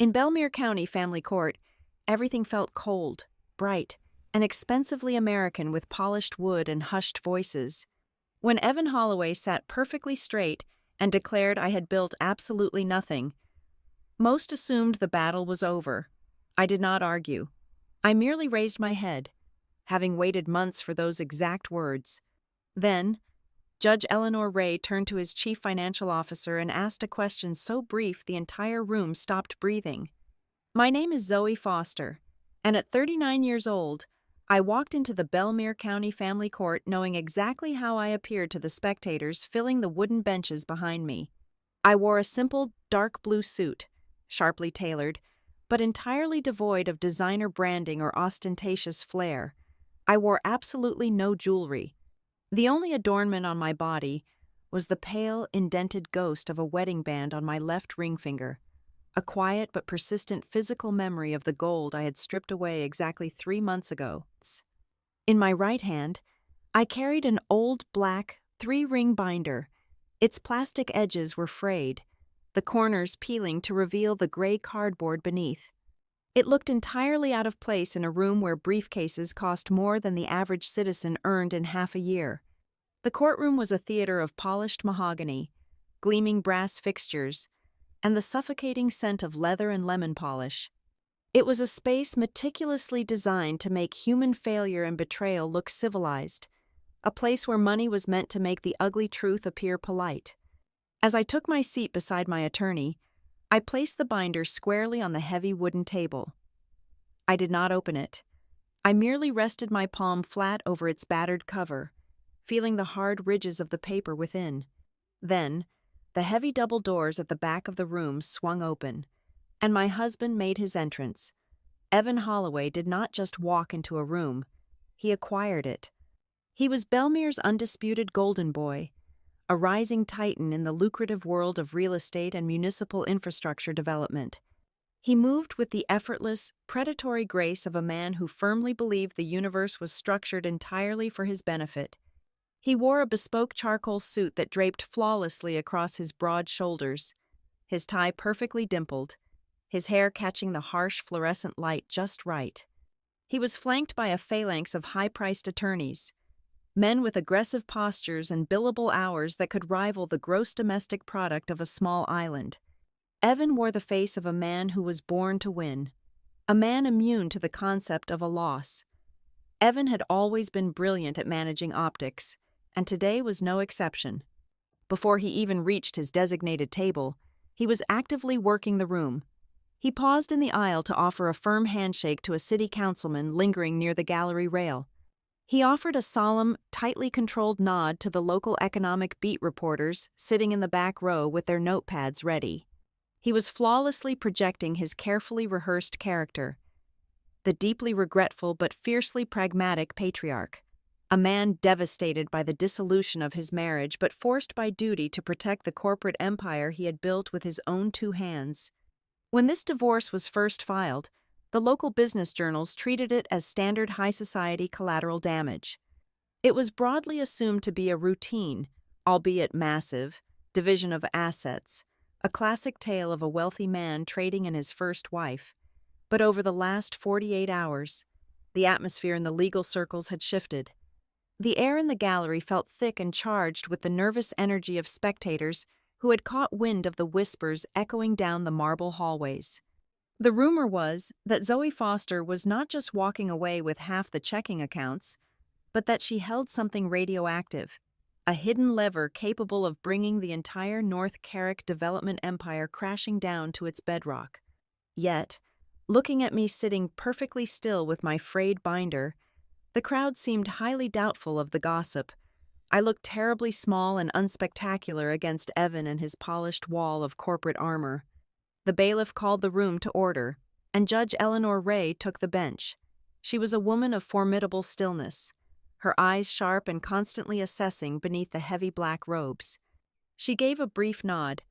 In Bellmere County Family Court, everything felt cold, bright, and expensively American with polished wood and hushed voices. When Evan Holloway sat perfectly straight and declared I had built absolutely nothing, most assumed the battle was over. I did not argue. I merely raised my head, having waited months for those exact words. Then, Judge Elinor Wray turned to his chief financial officer and asked a question so brief the entire room stopped breathing. My name is Zoe Foster, and at 39 years old, I walked into the Bellmere County Family Court knowing exactly how I appeared to the spectators filling the wooden benches behind me. I wore a simple, dark blue suit, sharply tailored, but entirely devoid of designer branding or ostentatious flair. I wore absolutely no jewelry. The only adornment on my body was the pale, indented ghost of a wedding band on my left ring finger, a quiet but persistent physical memory of the gold I had stripped away exactly 3 months ago. In my right hand, I carried an old black 3-ring binder. Its plastic edges were frayed, the corners peeling to reveal the gray cardboard beneath. It looked entirely out of place in a room where briefcases cost more than the average citizen earned in half a year. The courtroom was a theater of polished mahogany, gleaming brass fixtures, and the suffocating scent of leather and lemon polish. It was a space meticulously designed to make human failure and betrayal look civilized, a place where money was meant to make the ugly truth appear polite. As I took my seat beside my attorney, I placed the binder squarely on the heavy wooden table. I did not open it. I merely rested my palm flat over its battered cover, feeling the hard ridges of the paper within. Then, the heavy double doors at the back of the room swung open, and my husband made his entrance. Evan Holloway did not just walk into a room, he acquired it. He was Bellmere's undisputed golden boy, a rising titan in the lucrative world of real estate and municipal infrastructure development. He moved with the effortless, predatory grace of a man who firmly believed the universe was structured entirely for his benefit. He wore a bespoke charcoal suit that draped flawlessly across his broad shoulders, his tie perfectly dimpled, his hair catching the harsh fluorescent light just right. He was flanked by a phalanx of high-priced attorneys, men with aggressive postures and billable hours that could rival the gross domestic product of a small island. Evan wore the face of a man who was born to win, a man immune to the concept of a loss. Evan had always been brilliant at managing optics, and today was no exception. Before he even reached his designated table, he was actively working the room. He paused in the aisle to offer a firm handshake to a city councilman lingering near the gallery rail. He offered a solemn, tightly controlled nod to the local economic beat reporters sitting in the back row with their notepads ready. He was flawlessly projecting his carefully rehearsed character, the deeply regretful but fiercely pragmatic patriarch, a man devastated by the dissolution of his marriage but forced by duty to protect the corporate empire he had built with his own 2 hands. When this divorce was first filed, the local business journals treated it as standard high society collateral damage. It was broadly assumed to be a routine, albeit massive, division of assets, a classic tale of a wealthy man trading in his first wife. But over the last 48 hours, the atmosphere in the legal circles had shifted. The air in the gallery felt thick and charged with the nervous energy of spectators who had caught wind of the whispers echoing down the marble hallways. The rumor was that Zoe Foster was not just walking away with half the checking accounts, but that she held something radioactive, a hidden lever capable of bringing the entire North Carrick development empire crashing down to its bedrock. Yet, looking at me sitting perfectly still with my frayed binder, the crowd seemed highly doubtful of the gossip. I looked terribly small and unspectacular against Evan and his polished wall of corporate armor. The bailiff called the room to order, and Judge Elinor Wray took the bench. She was a woman of formidable stillness, her eyes sharp and constantly assessing beneath the heavy black robes. She gave a brief nod,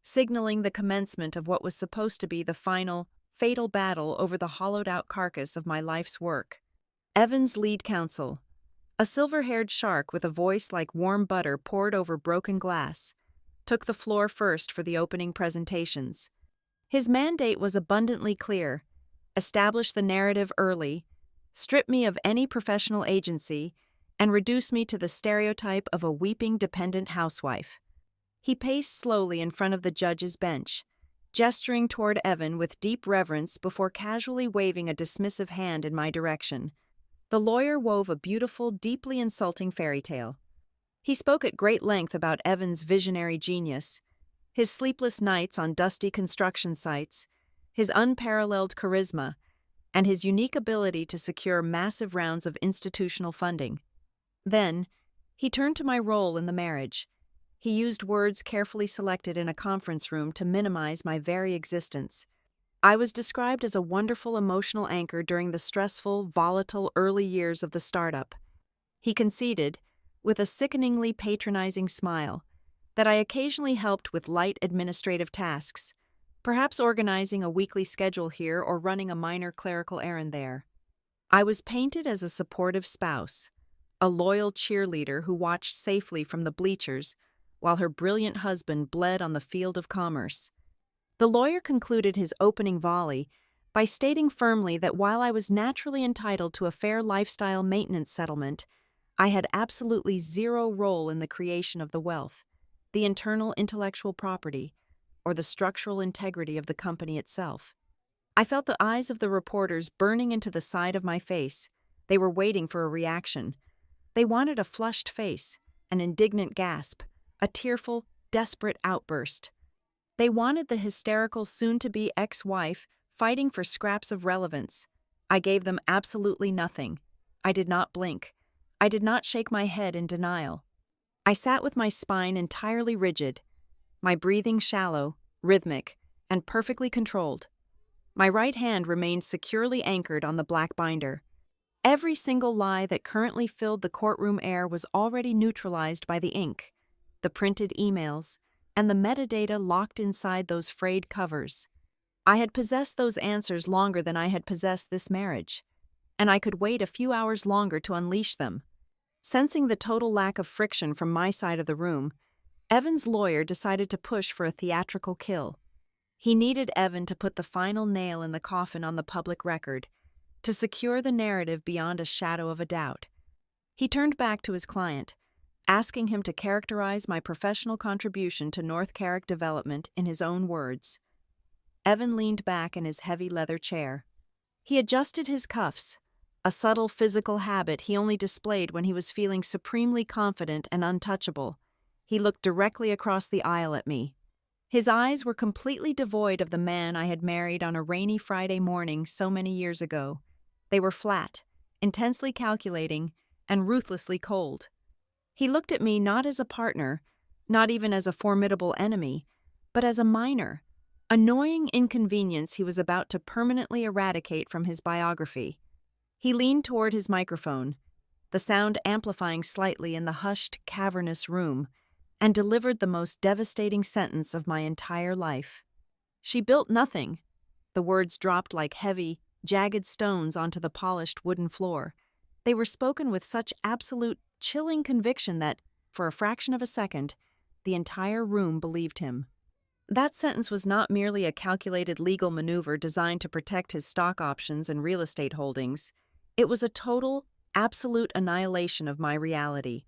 signaling the commencement of what was supposed to be the final, fatal battle over the hollowed-out carcass of my life's work. Evan's lead counsel, a silver-haired shark with a voice like warm butter poured over broken glass, took the floor first for the opening presentations. His mandate was abundantly clear: establish the narrative early, strip me of any professional agency, and reduce me to the stereotype of a weeping dependent housewife. He paced slowly in front of the judge's bench, gesturing toward Evan with deep reverence before casually waving a dismissive hand in my direction. The lawyer wove a beautiful, deeply insulting fairy tale. He spoke at great length about Evan's visionary genius, his sleepless nights on dusty construction sites, his unparalleled charisma, and his unique ability to secure massive rounds of institutional funding. Then, he turned to my role in the marriage. He used words carefully selected in a conference room to minimize my very existence. I was described as a wonderful emotional anchor during the stressful, volatile early years of the startup. He conceded, with a sickeningly patronizing smile, that I occasionally helped with light administrative tasks, perhaps organizing a weekly schedule here or running a minor clerical errand there. I was painted as a supportive spouse, a loyal cheerleader who watched safely from the bleachers while her brilliant husband bled on the field of commerce. The lawyer concluded his opening volley by stating firmly that while I was naturally entitled to a fair lifestyle maintenance settlement, I had absolutely zero role in the creation of the wealth, the internal intellectual property, or the structural integrity of the company itself. I felt the eyes of the reporters burning into the side of my face. They were waiting for a reaction. They wanted a flushed face, an indignant gasp, a tearful, desperate outburst. They wanted the hysterical soon-to-be ex-wife fighting for scraps of relevance. I gave them absolutely nothing. I did not blink. I did not shake my head in denial. I sat with my spine entirely rigid, my breathing shallow, rhythmic, and perfectly controlled. My right hand remained securely anchored on the black binder. Every single lie that currently filled the courtroom air was already neutralized by the ink, the printed emails, and the metadata locked inside those frayed covers. I had possessed those answers longer than I had possessed this marriage, and I could wait a few hours longer to unleash them. Sensing the total lack of friction from my side of the room, Evan's lawyer decided to push for a theatrical kill. He needed Evan to put the final nail in the coffin on the public record, to secure the narrative beyond a shadow of a doubt. He turned back to his client, asking him to characterize my professional contribution to North Carrick development in his own words. Evan leaned back in his heavy leather chair. He adjusted his cuffs, a subtle physical habit he only displayed when he was feeling supremely confident and untouchable. He looked directly across the aisle at me. His eyes were completely devoid of the man I had married on a rainy Friday morning so many years ago. They were flat, intensely calculating, and ruthlessly cold. He looked at me not as a partner, not even as a formidable enemy, but as a minor, annoying inconvenience he was about to permanently eradicate from his biography. He leaned toward his microphone, the sound amplifying slightly in the hushed, cavernous room, and delivered the most devastating sentence of my entire life. She built nothing. The words dropped like heavy, jagged stones onto the polished wooden floor. They were spoken with such absolute, chilling conviction that, for a fraction of a second, the entire room believed him. That sentence was not merely a calculated legal maneuver designed to protect his stock options and real estate holdings. It was a total, absolute annihilation of my reality.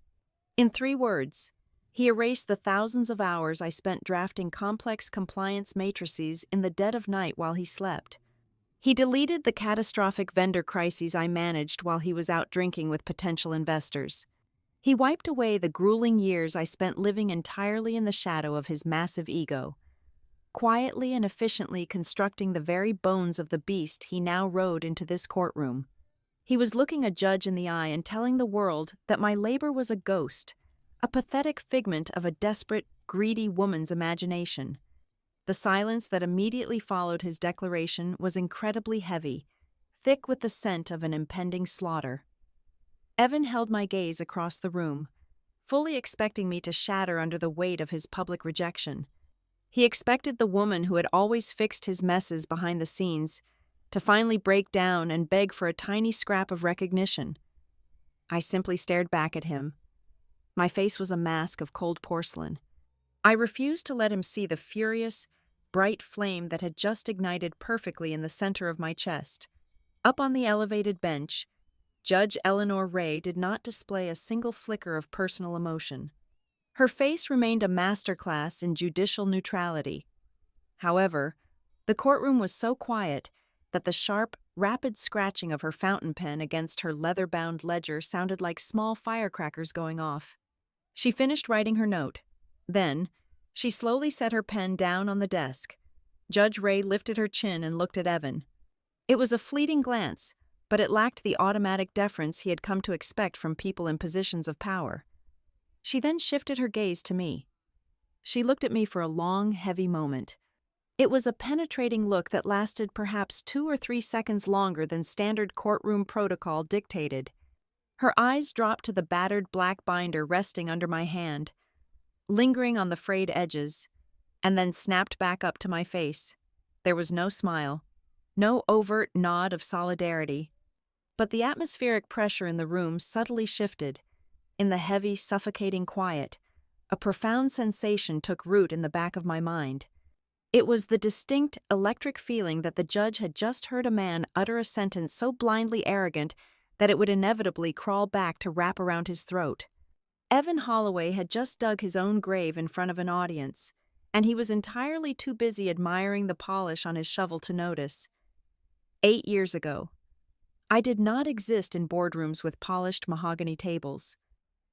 In 3 words, he erased the thousands of hours I spent drafting complex compliance matrices in the dead of night while he slept. He deleted the catastrophic vendor crises I managed while he was out drinking with potential investors. He wiped away the grueling years I spent living entirely in the shadow of his massive ego, quietly and efficiently constructing the very bones of the beast he now rode into this courtroom. He was looking a judge in the eye and telling the world that my labor was a ghost, a pathetic figment of a desperate, greedy woman's imagination. The silence that immediately followed his declaration was incredibly heavy, thick with the scent of an impending slaughter. Evan held my gaze across the room, fully expecting me to shatter under the weight of his public rejection. He expected the woman who had always fixed his messes behind the scenes to finally break down and beg for a tiny scrap of recognition. I simply stared back at him. My face was a mask of cold porcelain. I refused to let him see the furious, bright flame that had just ignited perfectly in the center of my chest. Up on the elevated bench, Judge Elinor Wray did not display a single flicker of personal emotion. Her face remained a masterclass in judicial neutrality. However, the courtroom was so quiet that the sharp, rapid scratching of her fountain pen against her leather-bound ledger sounded like small firecrackers going off. She finished writing her note. Then, she slowly set her pen down on the desk. Judge Wray lifted her chin and looked at Evan. It was a fleeting glance, but it lacked the automatic deference he had come to expect from people in positions of power. She then shifted her gaze to me. She looked at me for a long, heavy moment. It was a penetrating look that lasted perhaps 2 or 3 seconds longer than standard courtroom protocol dictated. Her eyes dropped to the battered black binder resting under my hand, lingering on the frayed edges, and then snapped back up to my face. There was no smile, no overt nod of solidarity, but the atmospheric pressure in the room subtly shifted. In the heavy, suffocating quiet, a profound sensation took root in the back of my mind. It was the distinct, electric feeling that the judge had just heard a man utter a sentence so blindly arrogant that it would inevitably crawl back to wrap around his throat. Evan Holloway had just dug his own grave in front of an audience, and he was entirely too busy admiring the polish on his shovel to notice. 8 years ago, I did not exist in boardrooms with polished mahogany tables.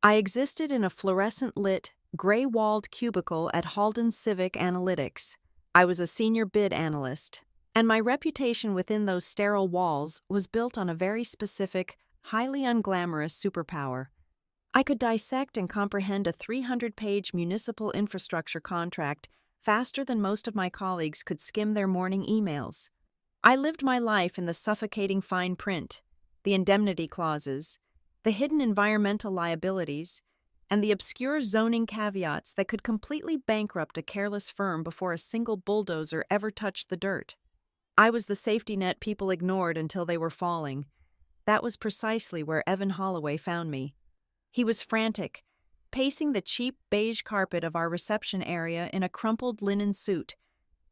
I existed in a fluorescent-lit, gray-walled cubicle at Halden Civic Analytics. I was a senior bid analyst, and my reputation within those sterile walls was built on a very specific, highly unglamorous superpower. I could dissect and comprehend a 300-page municipal infrastructure contract faster than most of my colleagues could skim their morning emails. I lived my life in the suffocating fine print, the indemnity clauses, the hidden environmental liabilities, and the obscure zoning caveats that could completely bankrupt a careless firm before a single bulldozer ever touched the dirt. I was the safety net people ignored until they were falling. That was precisely where Evan Holloway found me. He was frantic, pacing the cheap beige carpet of our reception area in a crumpled linen suit,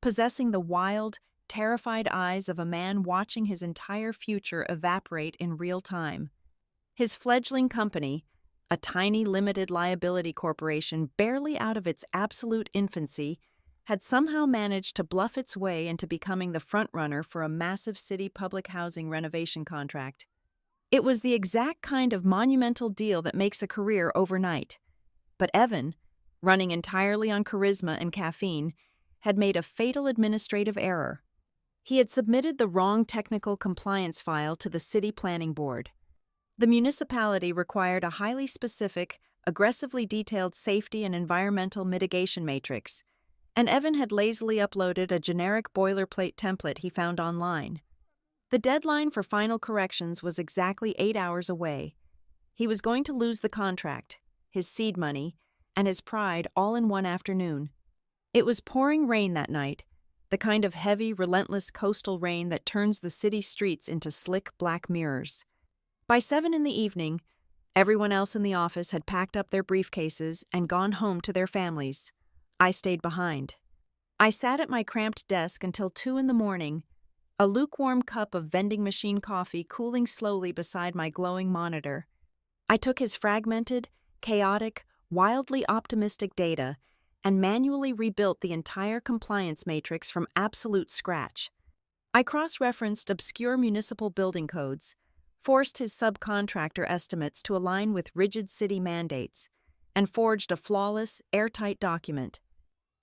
possessing the wild, terrified eyes of a man watching his entire future evaporate in real time. His fledgling company, a tiny limited liability corporation barely out of its absolute infancy, had somehow managed to bluff its way into becoming the frontrunner for a massive city public housing renovation contract. It was the exact kind of monumental deal that makes a career overnight. But Evan, running entirely on charisma and caffeine, had made a fatal administrative error. He had submitted the wrong technical compliance file to the city planning board. The municipality required a highly specific, aggressively detailed safety and environmental mitigation matrix, and Evan had lazily uploaded a generic boilerplate template he found online. The deadline for final corrections was exactly 8 hours away. He was going to lose the contract, his seed money, and his pride all in one afternoon. It was pouring rain that night, the kind of heavy, relentless coastal rain that turns the city streets into slick black mirrors. By 7 in the evening, everyone else in the office had packed up their briefcases and gone home to their families. I stayed behind. I sat at my cramped desk until 2 in the morning, a lukewarm cup of vending machine coffee cooling slowly beside my glowing monitor. I took his fragmented, chaotic, wildly optimistic data and manually rebuilt the entire compliance matrix from absolute scratch. I cross-referenced obscure municipal building codes, forced his subcontractor estimates to align with rigid city mandates, and forged a flawless, airtight document.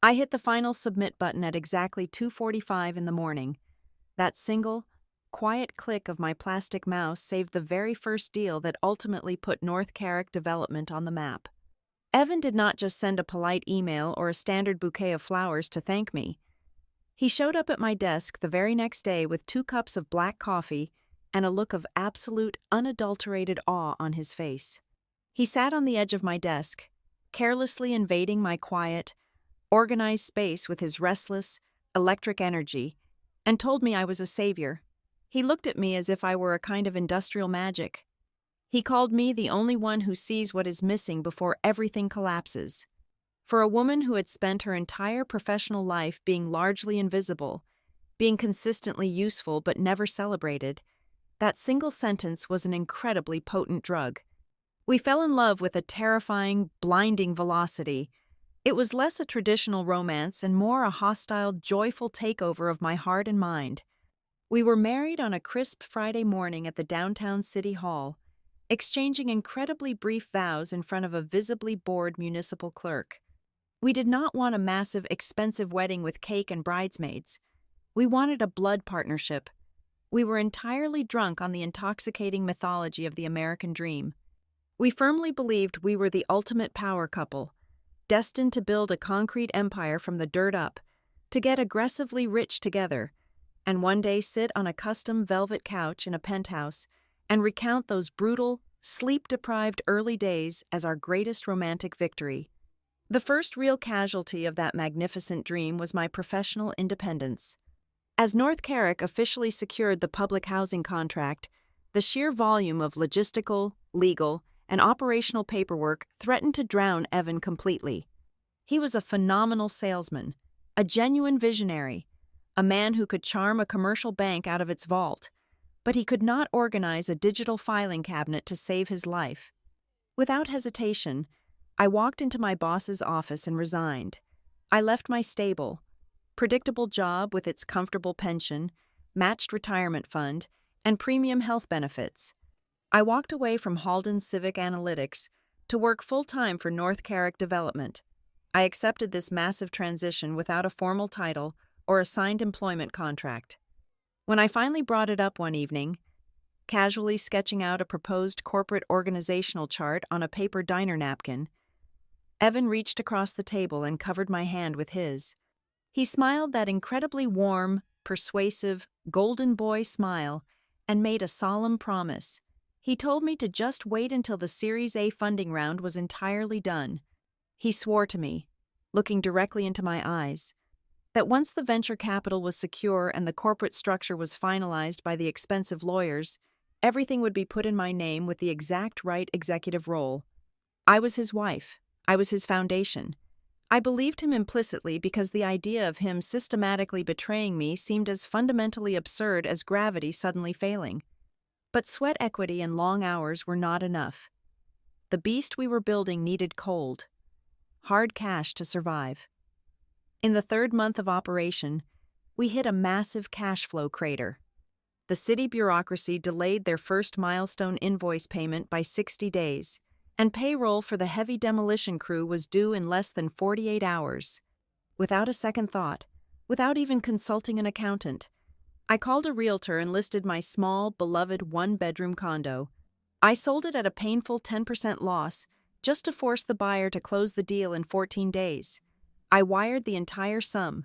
I hit the final submit button at exactly 2:45 in the morning. That single, quiet click of my plastic mouse saved the very first deal that ultimately put North Carrick development on the map. Evan did not just send a polite email or a standard bouquet of flowers to thank me. He showed up at my desk the very next day with 2 cups of black coffee and a look of absolute, unadulterated awe on his face. He sat on the edge of my desk, carelessly invading my quiet, organized space with his restless, electric energy, and told me I was a savior. He looked at me as if I were a kind of industrial magic. He called me the only one who sees what is missing before everything collapses. For a woman who had spent her entire professional life being largely invisible, being consistently useful but never celebrated, that single sentence was an incredibly potent drug. We fell in love with a terrifying, blinding velocity. It was less a traditional romance and more a hostile, joyful takeover of my heart and mind. We were married on a crisp Friday morning at the downtown city hall, exchanging incredibly brief vows in front of a visibly bored municipal clerk. We did not want a massive, expensive wedding with cake and bridesmaids. We wanted a blood partnership. We were entirely drunk on the intoxicating mythology of the American dream. We firmly believed we were the ultimate power couple, destined to build a concrete empire from the dirt up, to get aggressively rich together, and one day sit on a custom velvet couch in a penthouse and recount those brutal, sleep-deprived early days as our greatest romantic victory. The first real casualty of that magnificent dream was my professional independence. As North Carrick officially secured the public housing contract, the sheer volume of logistical, legal, and operational paperwork threatened to drown Evan completely. He was a phenomenal salesman, a genuine visionary, a man who could charm a commercial bank out of its vault, but he could not organize a digital filing cabinet to save his life. Without hesitation, I walked into my boss's office and resigned. I left my stable, predictable job with its comfortable pension, matched retirement fund, and premium health benefits. I walked away from Halden's Civic Analytics to work full-time for North Carrick Development. I accepted this massive transition without a formal title or a signed employment contract. When I finally brought it up one evening, casually sketching out a proposed corporate organizational chart on a paper diner napkin, Evan reached across the table and covered my hand with his. He smiled that incredibly warm, persuasive, golden boy smile and made a solemn promise. He told me to just wait until the Series A funding round was entirely done. He swore to me, looking directly into my eyes, that once the venture capital was secure and the corporate structure was finalized by the expensive lawyers, everything would be put in my name with the exact right executive role. I was his wife. I was his foundation. I believed him implicitly because the idea of him systematically betraying me seemed as fundamentally absurd as gravity suddenly failing. But sweat equity and long hours were not enough. The beast we were building needed cold, hard cash to survive. In the third month of operation, we hit a massive cash flow crater. The city bureaucracy delayed their first milestone invoice payment by 60 days, and payroll for the heavy demolition crew was due in less than 48 hours. Without a second thought, without even consulting an accountant, I called a realtor and listed my small, beloved one-bedroom condo. I sold it at a painful 10% loss just to force the buyer to close the deal in 14 days. I wired the entire sum,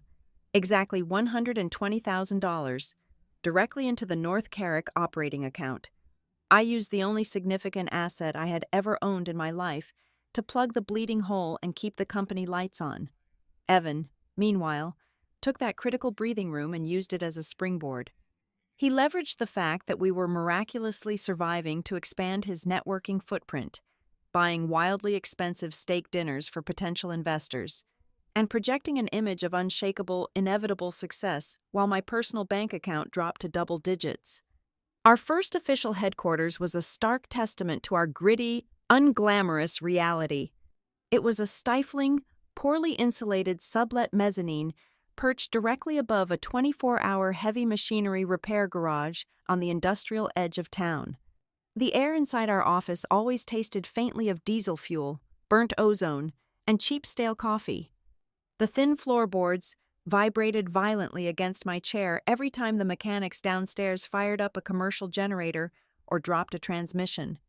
exactly $120,000, directly into the North Carrick operating account. I used the only significant asset I had ever owned in my life to plug the bleeding hole and keep the company lights on. Evan, meanwhile, took that critical breathing room and used it as a springboard. He leveraged the fact that we were miraculously surviving to expand his networking footprint, buying wildly expensive steak dinners for potential investors, and projecting an image of unshakable, inevitable success while my personal bank account dropped to double digits. Our first official headquarters was a stark testament to our gritty, unglamorous reality. It was a stifling, poorly insulated sublet mezzanine perched directly above a 24-hour heavy machinery repair garage on the industrial edge of town. The air inside our office always tasted faintly of diesel fuel, burnt ozone, and cheap stale coffee. The thin floorboards vibrated violently against my chair every time the mechanics downstairs fired up a commercial generator or dropped a transmission.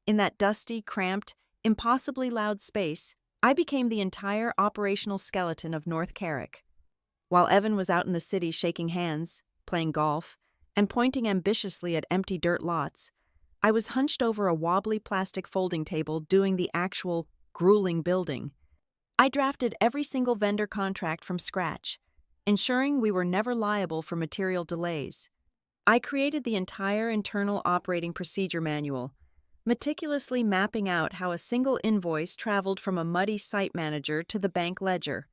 In that dusty, cramped, impossibly loud space, I became the entire operational skeleton of North Carrick. While Evan was out in the city shaking hands, playing golf, and pointing ambitiously at empty dirt lots, I was hunched over a wobbly plastic folding table doing the actual, grueling building. I drafted every single vendor contract from scratch, ensuring we were never liable for material delays. I created the entire internal operating procedure manual, meticulously mapping out how a single invoice traveled from a muddy site manager to the bank ledger.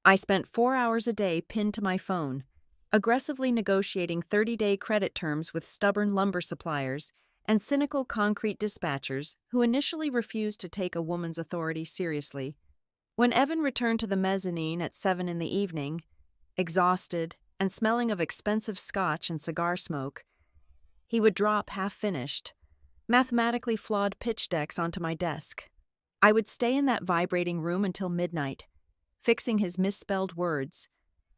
I spent 4 hours a day pinned to my phone, aggressively negotiating 30-day credit terms with stubborn lumber suppliers and cynical concrete dispatchers who initially refused to take a woman's authority seriously. When Evan returned to the mezzanine at 7 in the evening, exhausted and smelling of expensive scotch and cigar smoke, he would drop half-finished, mathematically flawed pitch decks onto my desk. I would stay in that vibrating room until midnight, fixing his misspelled words,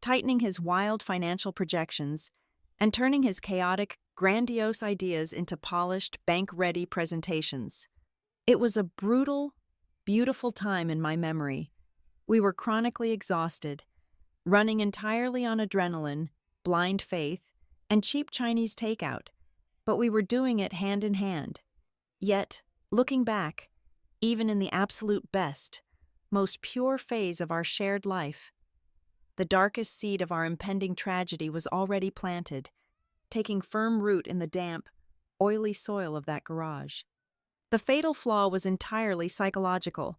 tightening his wild financial projections, and turning his chaotic, grandiose ideas into polished, bank-ready presentations. It was a brutal, beautiful time in my memory. We were chronically exhausted, running entirely on adrenaline, blind faith, and cheap Chinese takeout, but we were doing it hand in hand. Yet, looking back, even in the absolute best, most pure phase of our shared life, the darkest seed of our impending tragedy was already planted, taking firm root in the damp, oily soil of that garage. The fatal flaw was entirely psychological,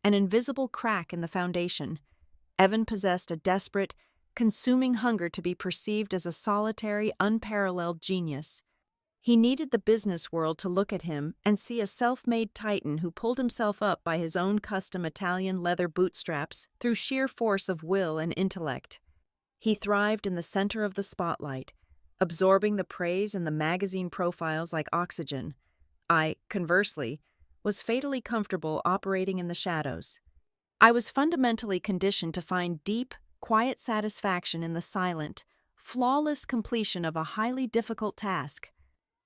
an invisible crack in the foundation. Evan possessed a desperate, consuming hunger to be perceived as a solitary, unparalleled genius. He needed the business world to look at him and see a self-made titan who pulled himself up by his own custom Italian leather bootstraps through sheer force of will and intellect. He thrived in the center of the spotlight, absorbing the praise in the magazine profiles like oxygen. I, conversely, was fatally comfortable operating in the shadows. I was fundamentally conditioned to find deep, quiet satisfaction in the silent, flawless completion of a highly difficult task.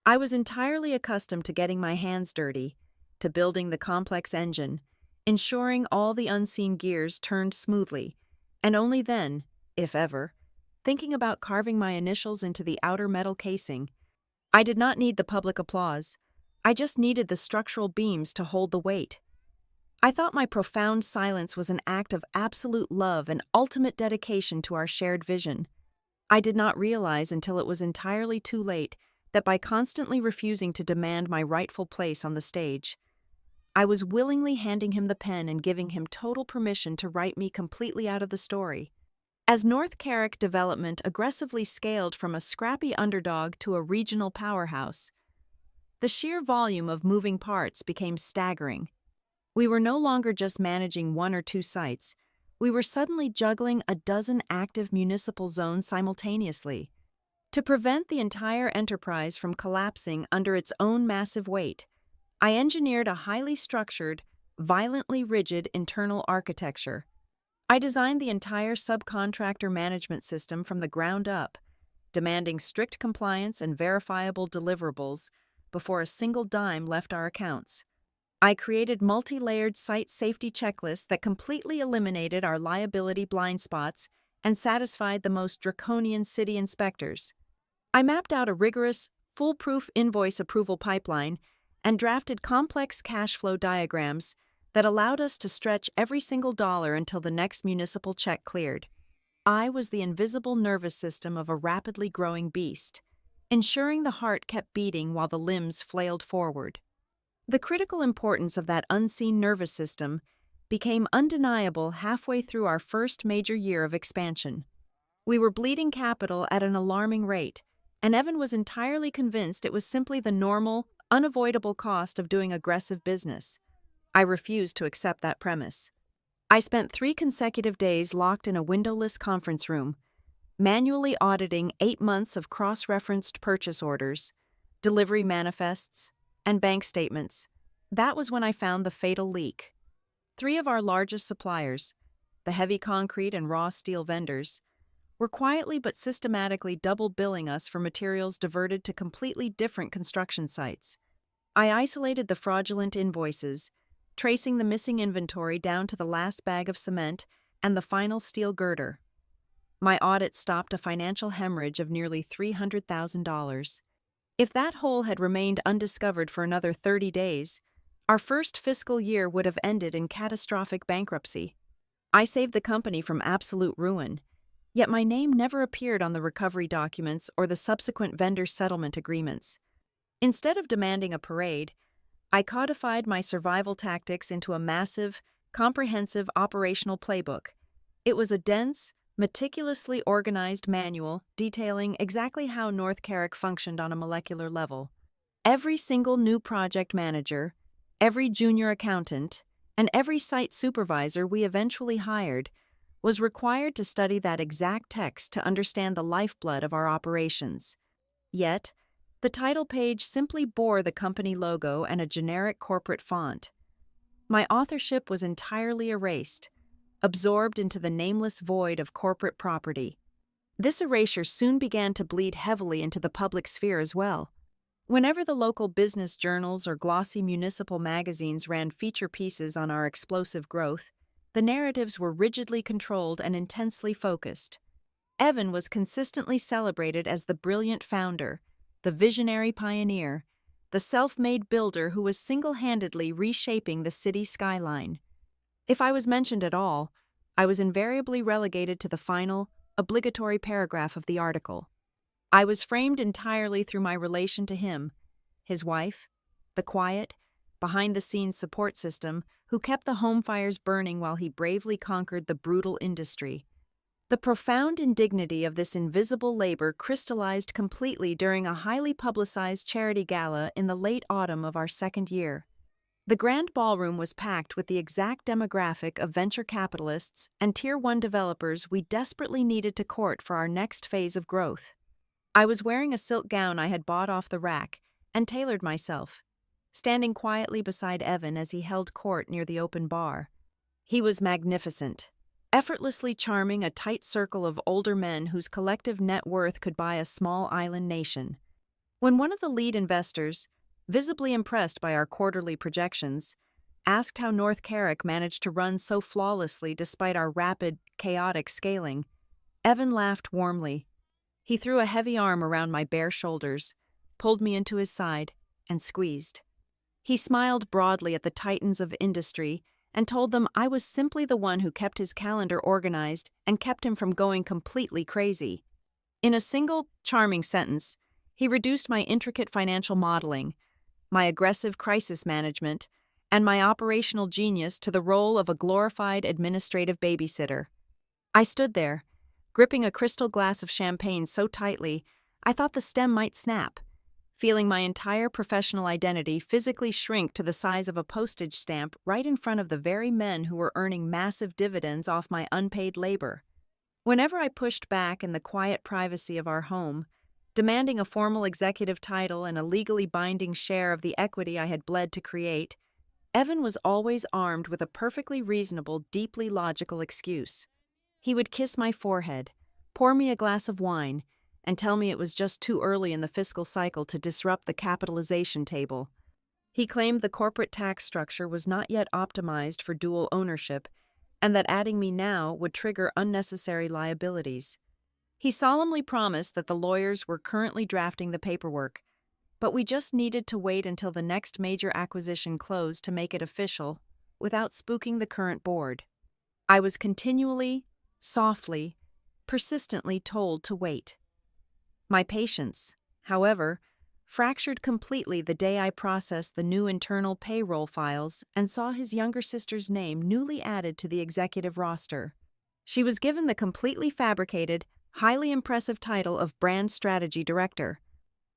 I was entirely accustomed to getting my hands dirty, to building the complex engine, ensuring all the unseen gears turned smoothly, and only then, if ever, thinking about carving my initials into the outer metal casing. I did not need the public applause. I just needed the structural beams to hold the weight. I thought my profound silence was an act of absolute love and ultimate dedication to our shared vision. I did not realize until it was entirely too late that by constantly refusing to demand my rightful place on the stage, I was willingly handing him the pen and giving him total permission to write me completely out of the story. As North Carrick development aggressively scaled from a scrappy underdog to a regional powerhouse, the sheer volume of moving parts became staggering. We were no longer just managing 1 or 2 sites, we were suddenly juggling a dozen active municipal zones simultaneously. To prevent the entire enterprise from collapsing under its own massive weight, I engineered a highly structured, violently rigid internal architecture. I designed the entire subcontractor management system from the ground up, demanding strict compliance and verifiable deliverables before a single dime left our accounts. I created multi-layered site safety checklists that completely eliminated our liability blind spots and satisfied the most draconian city inspectors. I mapped out a rigorous, foolproof invoice approval pipeline and drafted complex cash flow diagrams that allowed us to stretch every single dollar until the next municipal check cleared. I was the invisible nervous system of a rapidly growing beast, ensuring the heart kept beating while the limbs flailed forward. The critical importance of that unseen nervous system became undeniable halfway through our first major year of expansion. We were bleeding capital at an alarming rate, and Evan was entirely convinced it was simply the normal, unavoidable cost of doing aggressive business. I refused to accept that premise. I spent 3 consecutive days locked in a windowless conference room, manually auditing 8 months of cross-referenced purchase orders, delivery manifests, and bank statements. That was when I found the fatal leak. 3 of our largest suppliers, the heavy concrete and raw steel vendors, were quietly but systematically double billing us for materials diverted to completely different construction sites. I isolated the fraudulent invoices, tracing the missing inventory down to the last bag of cement and the final steel girder. My audit stopped a financial hemorrhage of nearly $300,000. If that hole had remained undiscovered for another 30 days, our first fiscal year would have ended in catastrophic bankruptcy. I saved the company from absolute ruin, yet my name never appeared on the recovery documents or the subsequent vendor settlement agreements. Instead of demanding a parade, I codified my survival tactics into a massive, comprehensive operational playbook. It was a dense, meticulously organized manual detailing exactly how North Carrick functioned on a molecular level. Every single new project manager, every junior accountant, and every site supervisor we eventually hired was required to study that exact text to understand the lifeblood of our operations. Yet, the title page simply bore the company logo and a generic corporate font. My authorship was entirely erased, absorbed into the nameless void of corporate property. This erasure soon began to bleed heavily into the public sphere as well. Whenever the local business journals or glossy municipal magazines ran feature pieces on our explosive growth, the narratives were rigidly controlled and intensely focused. Evan was consistently celebrated as the brilliant founder, the visionary pioneer, the self-made builder who was single-handedly reshaping the city skyline. If I was mentioned at all, I was invariably relegated to the final, obligatory paragraph of the article. I was framed entirely through my relation to him, his wife, the quiet, behind-the-scenes support system who kept the home fires burning while he bravely conquered the brutal industry. The profound indignity of this invisible labor crystallized completely during a highly publicized charity gala in the late autumn of our second year. The grand ballroom was packed with the exact demographic of venture capitalists and Tier 1 developers we desperately needed to court for our next phase of growth. I was wearing a silk gown I had bought off the rack and tailored myself, standing quietly beside Evan as he held court near the open bar. He was magnificent, effortlessly charming a tight circle of older men whose collective net worth could buy a small island nation. When one of the lead investors, visibly impressed by our quarterly projections, asked how North Carrick managed to run so flawlessly despite our rapid, chaotic scaling, Evan laughed warmly. He threw a heavy arm around my bare shoulders, pulled me into his side, and squeezed. He smiled broadly at the titans of industry and told them I was simply the one who kept his calendar organized and kept him from going completely crazy. In a single, charming sentence, he reduced my intricate financial modeling, my aggressive crisis management, and my operational genius to the role of a glorified administrative babysitter. I stood there, gripping a crystal glass of champagne so tightly I thought the stem might snap, feeling my entire professional identity physically shrink to the size of a postage stamp right in front of the very men who were earning massive dividends off my unpaid labor. Whenever I pushed back in the quiet privacy of our home, demanding a formal executive title and a legally binding share of the equity I had bled to create, Evan was always armed with a perfectly reasonable, deeply logical excuse. He would kiss my forehead, pour me a glass of wine, and tell me it was just too early in the fiscal cycle to disrupt the capitalization table. He claimed the corporate tax structure was not yet optimized for dual ownership, and that adding me now would trigger unnecessary liabilities. He solemnly promised that the lawyers were currently drafting the paperwork, but we just needed to wait until the next major acquisition closed to make it official, without spooking the current board. I was continually, softly, persistently told to wait. My patience, however, fractured completely the day I processed the new internal payroll files and saw his younger sister's name newly added to the executive roster. She was given the completely fabricated, highly impressive title of Brand Strategy Director.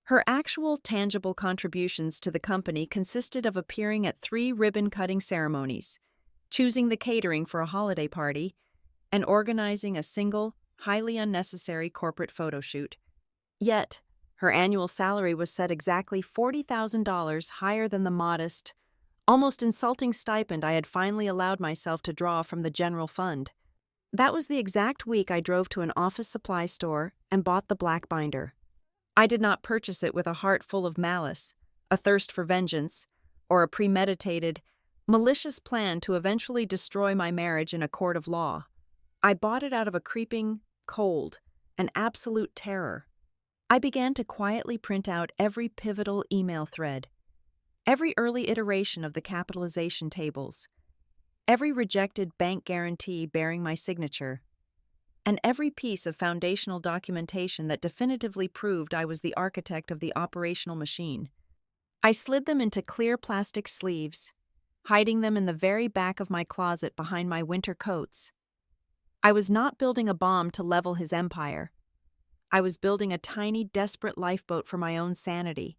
Her actual, tangible contributions to the company consisted of appearing at 3 ribbon-cutting ceremonies, choosing the catering for a holiday party, and organizing a single, highly unnecessary corporate photo shoot. Yet, her annual salary was set exactly $40,000 higher than the modest, almost insulting stipend I had finally allowed myself to draw from the general fund. That was the exact week I drove to an office supply store and bought the black binder. I did not purchase it with a heart full of malice, a thirst for vengeance, or a premeditated, malicious plan to eventually destroy my marriage in a court of law. I bought it out of a creeping, cold, and absolute terror. I began to quietly print out every pivotal email thread, every early iteration of the capitalization tables, every rejected bank guarantee bearing my signature, and every piece of foundational documentation that definitively proved I was the architect of the operational machine. I slid them into clear plastic sleeves, hiding them in the very back of my closet behind my winter coats. I was not building a bomb to level his empire. I was building a tiny, desperate lifeboat for my own sanity.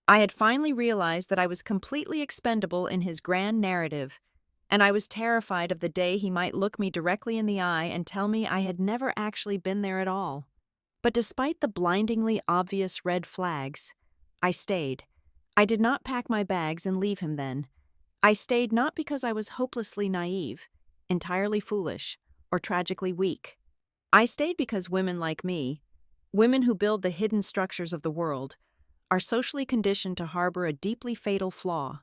I had finally realized that I was completely expendable in his grand narrative, and I was terrified of the day he might look me directly in the eye and tell me I had never actually been there at all. But despite the blindingly obvious red flags, I stayed. I did not pack my bags and leave him then. I stayed not because I was hopelessly naive, entirely foolish, or tragically weak. I stayed because women like me, women who build the hidden structures of the world, are socially conditioned to harbor a deeply fatal flaw.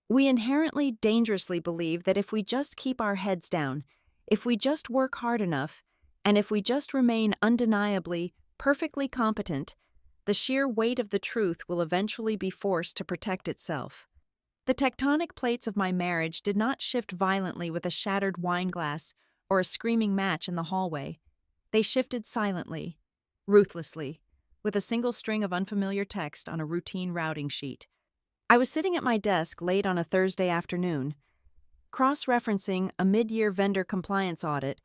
We inherently dangerously believe that if we just keep our heads down, if we just work hard enough, and if we just remain undeniably, perfectly competent, the sheer weight of the truth will eventually be forced to protect itself. The tectonic plates of my marriage did not shift violently with a shattered wine glass or a screaming match in the hallway. They shifted silently, ruthlessly, with a single string of unfamiliar text on a routine routing sheet. I was sitting at my desk late on a Thursday afternoon, cross-referencing a mid-year vendor compliance audit,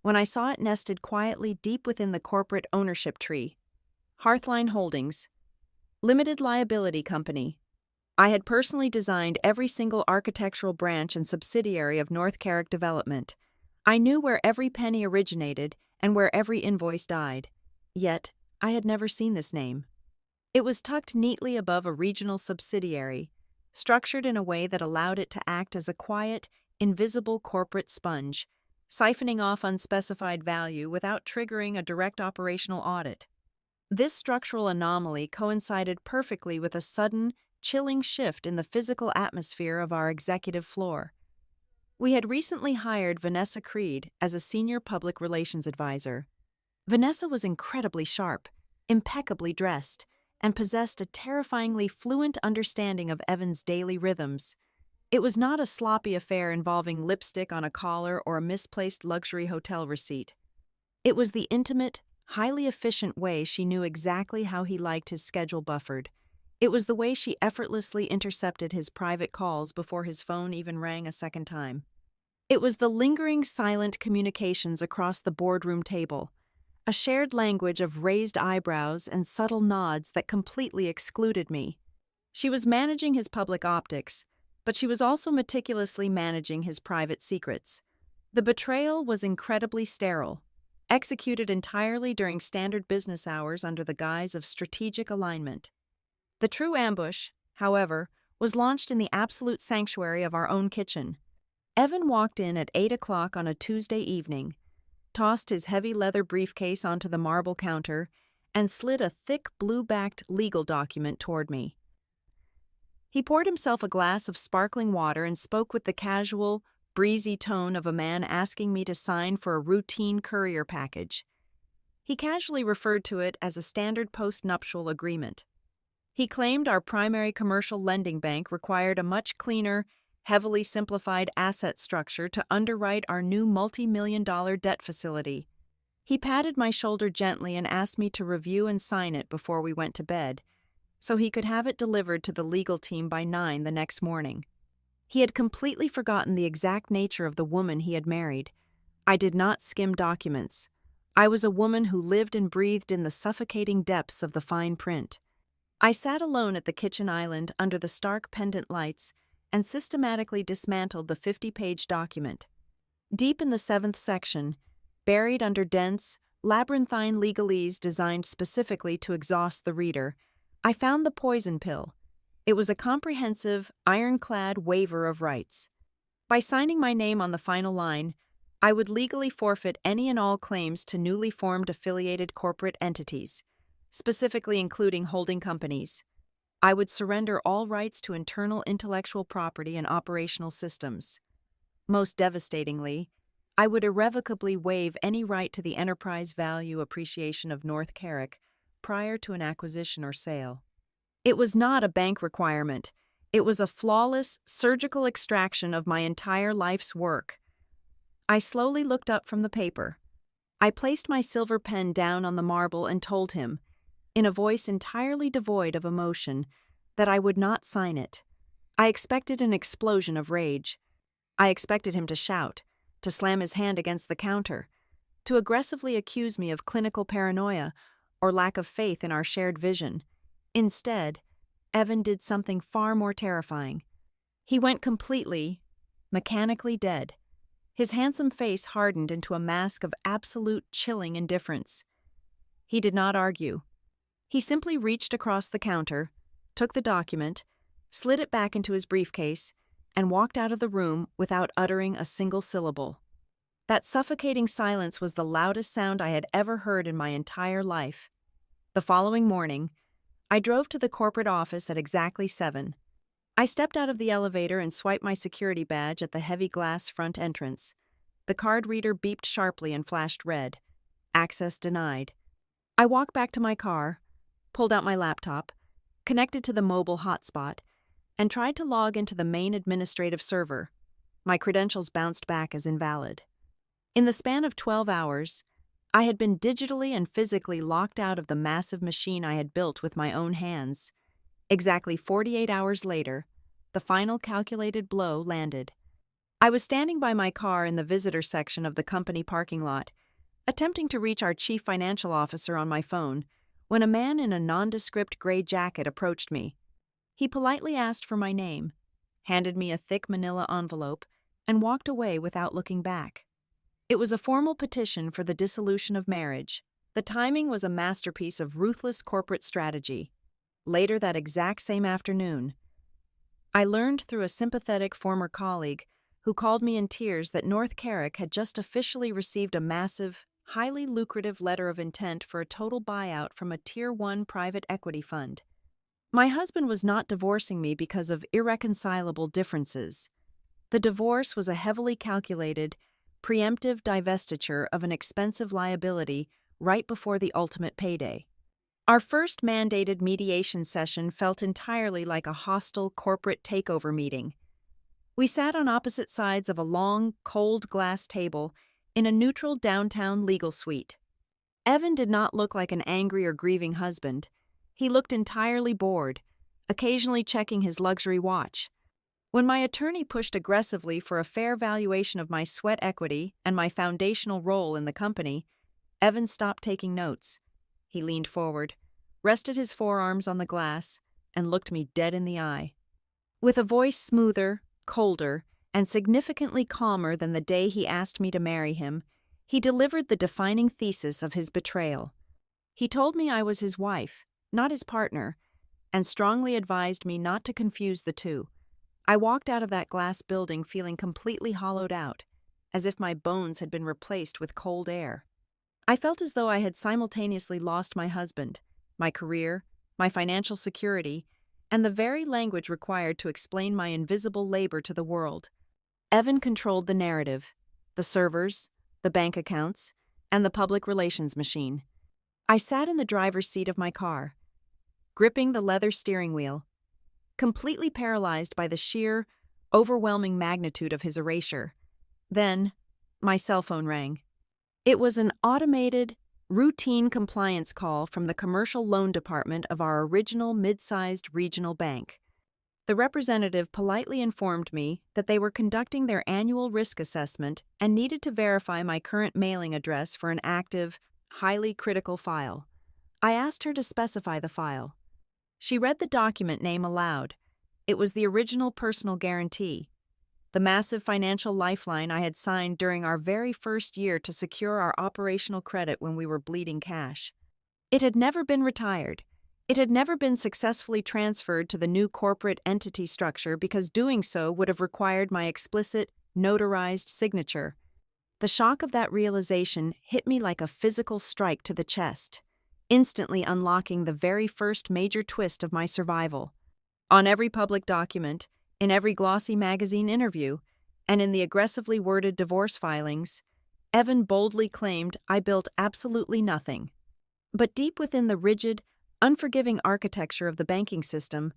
when I saw it nested quietly deep within the corporate ownership tree. Hearthline Holdings, Limited Liability Company. I had personally designed every single architectural branch and subsidiary of North Carrick Development. I knew where every penny originated and where every invoice died. Yet, I had never seen this name. It was tucked neatly above a regional subsidiary, structured in a way that allowed it to act as a quiet, invisible corporate sponge, siphoning off unspecified value without triggering a direct operational audit. This structural anomaly coincided perfectly with a sudden, chilling shift in the physical atmosphere of our executive floor. We had recently hired Vanessa Creed as a senior public relations advisor. Vanessa was incredibly sharp, impeccably dressed, and possessed a terrifyingly fluent understanding of Evan's daily rhythms. It was not a sloppy affair involving lipstick on a collar or a misplaced luxury hotel receipt. It was the intimate, highly efficient way she knew exactly how he liked his schedule buffered. It was the way she effortlessly intercepted his private calls before his phone even rang a second time. It was the lingering silent communications across the boardroom table, a shared language of raised eyebrows and subtle nods that completely excluded me. She was managing his public optics, but she was also meticulously managing his private secrets. The betrayal was incredibly sterile, executed entirely during standard business hours under the guise of strategic alignment. The true ambush, however, was launched in the absolute sanctuary of our own kitchen. Evan walked in at 8 o'clock on a Tuesday evening, tossed his heavy leather briefcase onto the marble counter, and slid a thick blue-backed legal document toward me. He poured himself a glass of sparkling water and spoke with the casual, breezy tone of a man asking me to sign for a routine courier package. He casually referred to it as a standard post-nuptial agreement. He claimed our primary commercial lending bank required a much cleaner, heavily simplified asset structure to underwrite our new multi-million-dollar debt facility. He patted my shoulder gently and asked me to review and sign it before we went to bed, so he could have it delivered to the legal team by 9 the next morning. He had completely forgotten the exact nature of the woman he had married. I did not skim documents. I was a woman who lived and breathed in the suffocating depths of the fine print. I sat alone at the kitchen island under the stark pendant lights and systematically dismantled the 50-page document. Deep in the 7th section, buried under dense, labyrinthine legalese designed specifically to exhaust the reader, I found the poison pill. It was a comprehensive, ironclad waiver of rights. By signing my name on the final line, I would legally forfeit any and all claims to newly formed affiliated corporate entities, specifically including holding companies. I would surrender all rights to internal intellectual property and operational systems. Most devastatingly, I would irrevocably waive any right to the enterprise value appreciation of North Carrick prior to an acquisition or sale. It was not a bank requirement. It was a flawless, surgical extraction of my entire life's work. I slowly looked up from the paper. I placed my silver pen down on the marble and told him, in a voice entirely devoid of emotion, that I would not sign it. I expected an explosion of rage. I expected him to shout, to slam his hand against the counter, to aggressively accuse me of clinical paranoia or lack of faith in our shared vision. Instead, Evan did something far more terrifying. He went completely, mechanically dead. His handsome face hardened into a mask of absolute chilling indifference. He did not argue. He simply reached across the counter, took the document, slid it back into his briefcase, and walked out of the room without uttering a single syllable. That suffocating silence was the loudest sound I had ever heard in my entire life. The following morning, I drove to the corporate office at exactly 7. I stepped out of the elevator and swiped my security badge at the heavy glass front entrance. The card reader beeped sharply and flashed red. Access denied. I walked back to my car, pulled out my laptop, connected to the mobile hotspot, and tried to log into the main administrative server. My credentials bounced back as invalid. In the span of 12 hours, I had been digitally and physically locked out of the massive machine I had built with my own hands. Exactly 48 hours later, the final calculated blow landed. I was standing by my car in the visitor section of the company parking lot, attempting to reach our chief financial officer on my phone, when a man in a nondescript gray jacket approached me. He politely asked for my name, handed me a thick manila envelope, and walked away without looking back. It was a formal petition for the dissolution of marriage. The timing was a masterpiece of ruthless corporate strategy. Later that exact same afternoon, I learned through a sympathetic former colleague who called me in tears that North Carrick had just officially received a massive, highly lucrative letter of intent for a total buyout from a Tier 1 private equity fund. My husband was not divorcing me because of irreconcilable differences. The divorce was a heavily calculated, preemptive divestiture of an expensive liability right before the ultimate payday. Our first mandated mediation session felt entirely like a hostile corporate takeover meeting. We sat on opposite sides of a long, cold glass table in a neutral downtown legal suite. Evan did not look like an angry or grieving husband. He looked entirely bored, occasionally checking his luxury watch. When my attorney pushed aggressively for a fair valuation of my sweat equity and my foundational role in the company, Evan stopped taking notes. He leaned forward, rested his forearms on the glass, and looked me dead in the eye. With a voice smoother, colder, and significantly calmer than the day he asked me to marry him, he delivered the defining thesis of his betrayal. He told me I was his wife, not his partner, and strongly advised me not to confuse the two. I walked out of that glass building feeling completely hollowed out, as if my bones had been replaced with cold air. I felt as though I had simultaneously lost my husband, my career, my financial security, and the very language required to explain my invisible labor to the world. Evan controlled the narrative, the servers, the bank accounts, and the public relations machine. I sat in the driver's seat of my car, gripping the leather steering wheel, completely paralyzed by the sheer, overwhelming magnitude of his erasure. Then, my cell phone rang. It was an automated, routine compliance call from the commercial loan department of our original mid-sized regional bank. The representative politely informed me that they were conducting their annual risk assessment and needed to verify my current mailing address for an active, highly critical file. I asked her to specify the file. She read the document name aloud. It was the original personal guarantee, the massive financial lifeline I had signed during our very first year to secure our operational credit when we were bleeding cash. It had never been retired. It had never been successfully transferred to the new corporate entity structure because doing so would have required my explicit, notarized signature. The shock of that realization hit me like a physical strike to the chest, instantly unlocking the very first major twist of my survival. On every public document, in every glossy magazine interview, and in the aggressively worded divorce filings, Evan boldly claimed I built absolutely nothing. But deep within the rigid, unforgiving architecture of the banking system,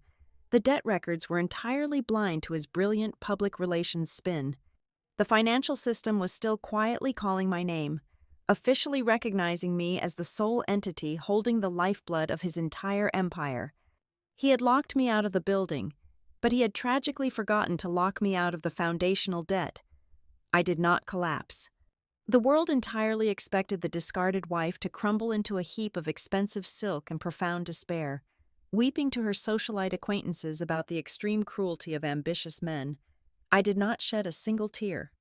the debt records were entirely blind to his brilliant public relations spin. The financial system was still quietly calling my name, officially recognizing me as the sole entity holding the lifeblood of his entire empire. He had locked me out of the building, but he had tragically forgotten to lock me out of the foundational debt. I did not collapse. The world entirely expected the discarded wife to crumble into a heap of expensive silk and profound despair, weeping to her socialite acquaintances about the extreme cruelty of ambitious men. I did not shed a single tear.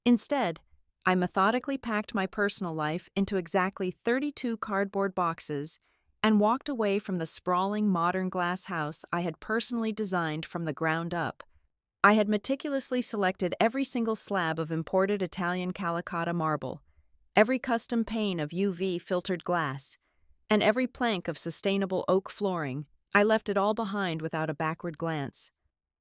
Instead, I methodically packed my personal life into exactly 32 cardboard boxes and walked away from the sprawling modern glass house I had personally designed from the ground up. I had meticulously selected every single slab of imported Italian Calicotta marble, every custom pane of UV-filtered glass, and every plank of sustainable oak flooring. I left it all behind without a backward glance.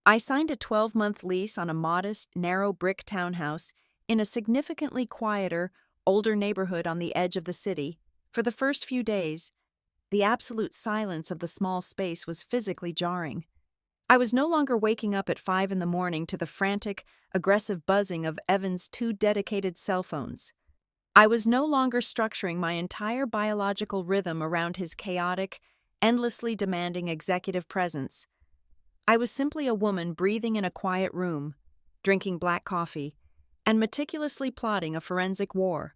I signed a 12-month lease on a modest, narrow brick townhouse in a significantly quieter, older neighborhood on the edge of the city. For the first few days, the absolute silence of the small space was physically jarring. I was no longer waking up at 5 a.m. to the frantic, aggressive buzzing of Evan's 2 dedicated cell phones. I was no longer structuring my entire biological rhythm around his chaotic, endlessly demanding executive presence. I was simply a woman breathing in a quiet room, drinking black coffee, and meticulously plotting a forensic war.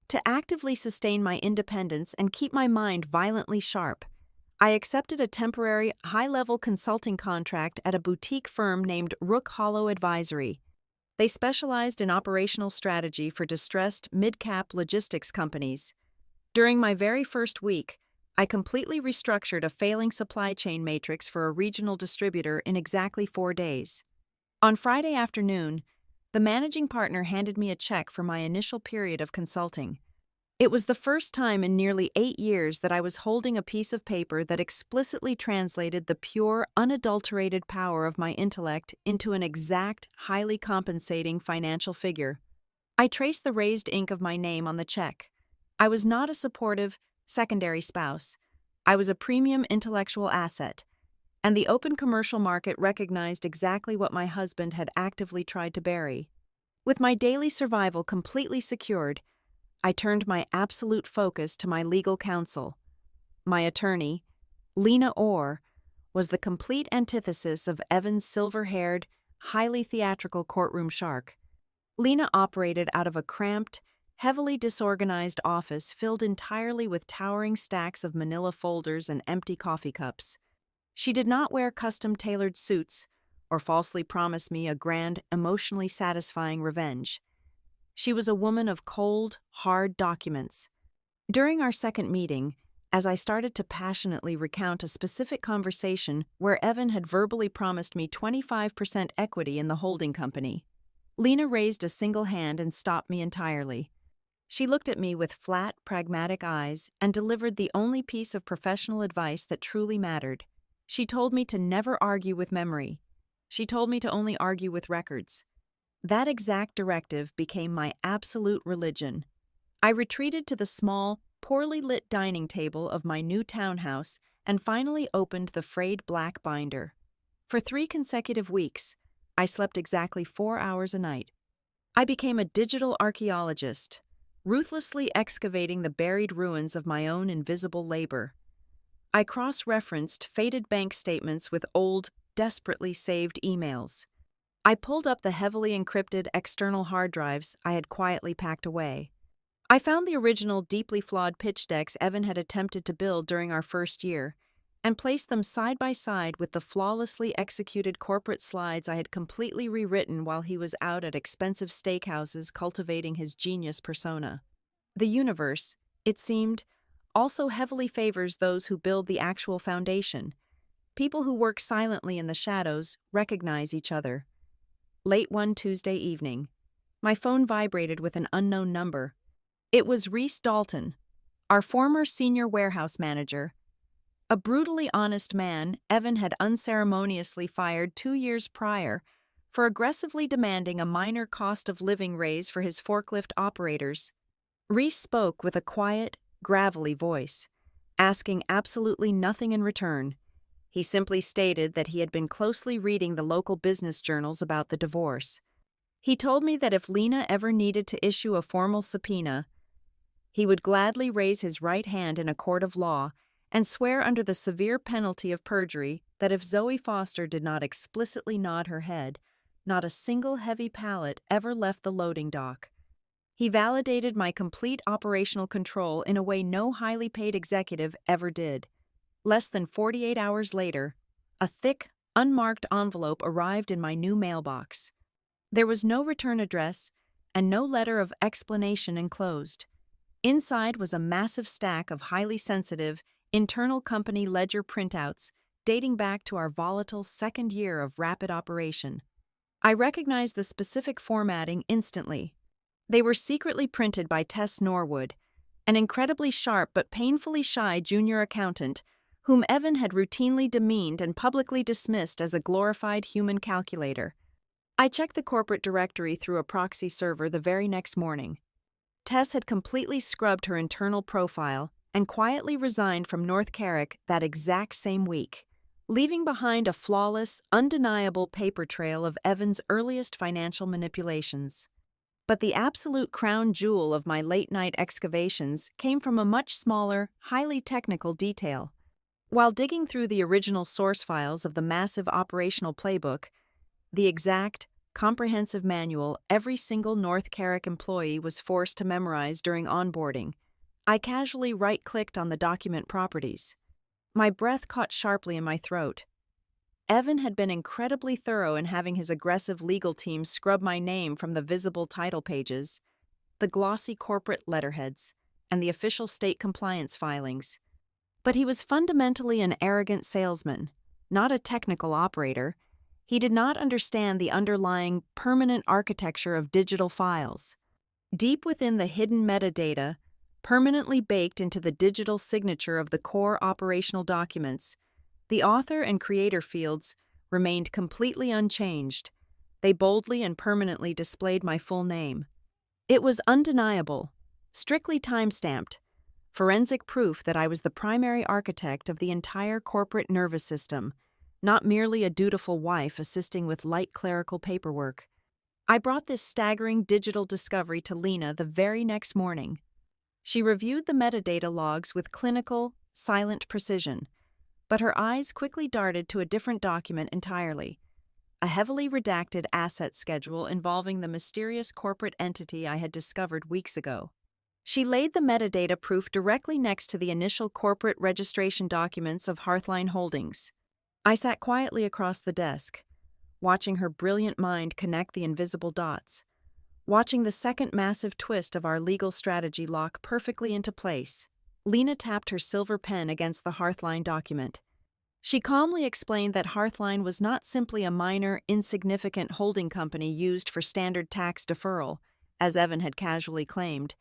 To actively sustain my independence and keep my mind violently sharp, I accepted a temporary, high-level consulting contract at a boutique firm named Rook Hollow Advisory. They specialized in operational strategy for distressed mid-cap logistics companies. During my very first week, I completely restructured a failing supply chain matrix for a regional distributor in exactly 4 days. On Friday afternoon, the managing partner handed me a check for my initial period of consulting. It was the first time in nearly 8 years that I was holding a piece of paper that explicitly translated the pure, unadulterated power of my intellect into an exact, highly compensating financial figure. I traced the raised ink of my name on the check. I was not a supportive, secondary spouse. I was a premium intellectual asset, and the open commercial market recognized exactly what my husband had actively tried to bury. With my daily survival completely secured, I turned my absolute focus to my legal counsel. My attorney, Lena Orr, was the complete antithesis of Evan's silver-haired, highly theatrical courtroom shark. Lena operated out of a cramped, heavily disorganized office filled entirely with towering stacks of manila folders and empty coffee cups. She did not wear custom-tailored suits or falsely promise me a grand, emotionally satisfying revenge. She was a woman of cold, hard documents. During our second meeting, as I started to passionately recount a specific conversation where Evan had verbally promised me 25% equity in the holding company, Lena raised a single hand and stopped me entirely. She looked at me with flat, pragmatic eyes and delivered the only piece of professional advice that truly mattered. She told me to never argue with memory. She told me to only argue with records. That exact directive became my absolute religion. I retreated to the small, poorly lit dining table of my new townhouse and finally opened the frayed black binder. For 3 consecutive weeks, I slept exactly 4 hours a night. I became a digital archaeologist, ruthlessly excavating the buried ruins of my own invisible labor. I cross-referenced faded bank statements with old, desperately saved emails. I pulled up the heavily encrypted external hard drives I had quietly packed away. I found the original deeply flawed pitch decks Evan had attempted to build during our first year, and placed them side by side with the flawlessly executed corporate slides I had completely rewritten while he was out at expensive steakhouses cultivating his genius persona. The universe, it seemed, also heavily favors those who build the actual foundation. People who work silently in the shadows recognize each other. Late one Tuesday evening, my phone vibrated with an unknown number. It was Reese Dalton, our former senior warehouse manager. A brutally honest man Evan had unceremoniously fired 2 years prior for aggressively demanding a minor cost of living raise for his forklift operators. Reese spoke with a quiet, gravelly voice, asking absolutely nothing in return. He simply stated that he had been closely reading the local business journals about the divorce. He told me that if Lena ever needed to issue a formal subpoena, he would gladly raise his right hand in a court of law and swear under the severe penalty of perjury that if Zoe Foster did not explicitly nod her head, not a single heavy pallet ever left the loading dock. He validated my complete operational control in a way no highly paid executive ever did. Less than 48 hours later, a thick, unmarked envelope arrived in my new mailbox. There was no return address and no letter of explanation enclosed. Inside was a massive stack of highly sensitive, internal company ledger printouts dating back to our volatile second year of rapid operation. I recognized the specific formatting instantly. They were secretly printed by Tess Norwood, an incredibly sharp but painfully shy junior accountant whom Evan had routinely demeaned and publicly dismissed as a glorified human calculator. I checked the corporate directory through a proxy server the very next morning. Tess had completely scrubbed her internal profile and quietly resigned from North Carrick that exact same week, leaving behind a flawless, undeniable paper trail of Evan's earliest financial manipulations. But the absolute crown jewel of my late-night excavations came from a much smaller, highly technical detail. While digging through the original source files of the massive operational playbook, the exact, comprehensive manual every single North Carrick employee was forced to memorize during onboarding, I casually right-clicked on the document properties. My breath caught sharply in my throat. Evan had been incredibly thorough in having his aggressive legal team scrub my name from the visible title pages, the glossy corporate letterheads, and the official state compliance filings. But he was fundamentally an arrogant salesman, not a technical operator. He did not understand the underlying permanent architecture of digital files. Deep within the hidden metadata, permanently baked into the digital signature of the core operational documents, the author and creator fields remained completely unchanged. They boldly and permanently displayed my full name. It was undeniable, strictly time-stamped, forensic proof that I was the primary architect of the entire corporate nervous system, not merely a dutiful wife assisting with light clerical paperwork. I brought this staggering digital discovery to Lena the very next morning. She reviewed the metadata logs with clinical, silent precision, but her eyes quickly darted to a different document entirely, a heavily redacted asset schedule involving the mysterious corporate entity I had discovered weeks ago. She laid the metadata proof directly next to the initial corporate registration documents of Hearthline Holdings. I sat quietly across the desk, watching her brilliant mind connect the invisible dots, watching the second massive twist of our legal strategy lock perfectly into place. Lena tapped her silver pen against the Hearthline document. She calmly explained that Hearthline was not simply a minor, insignificant holding company used for standard tax deferral, as Evan had casually claimed.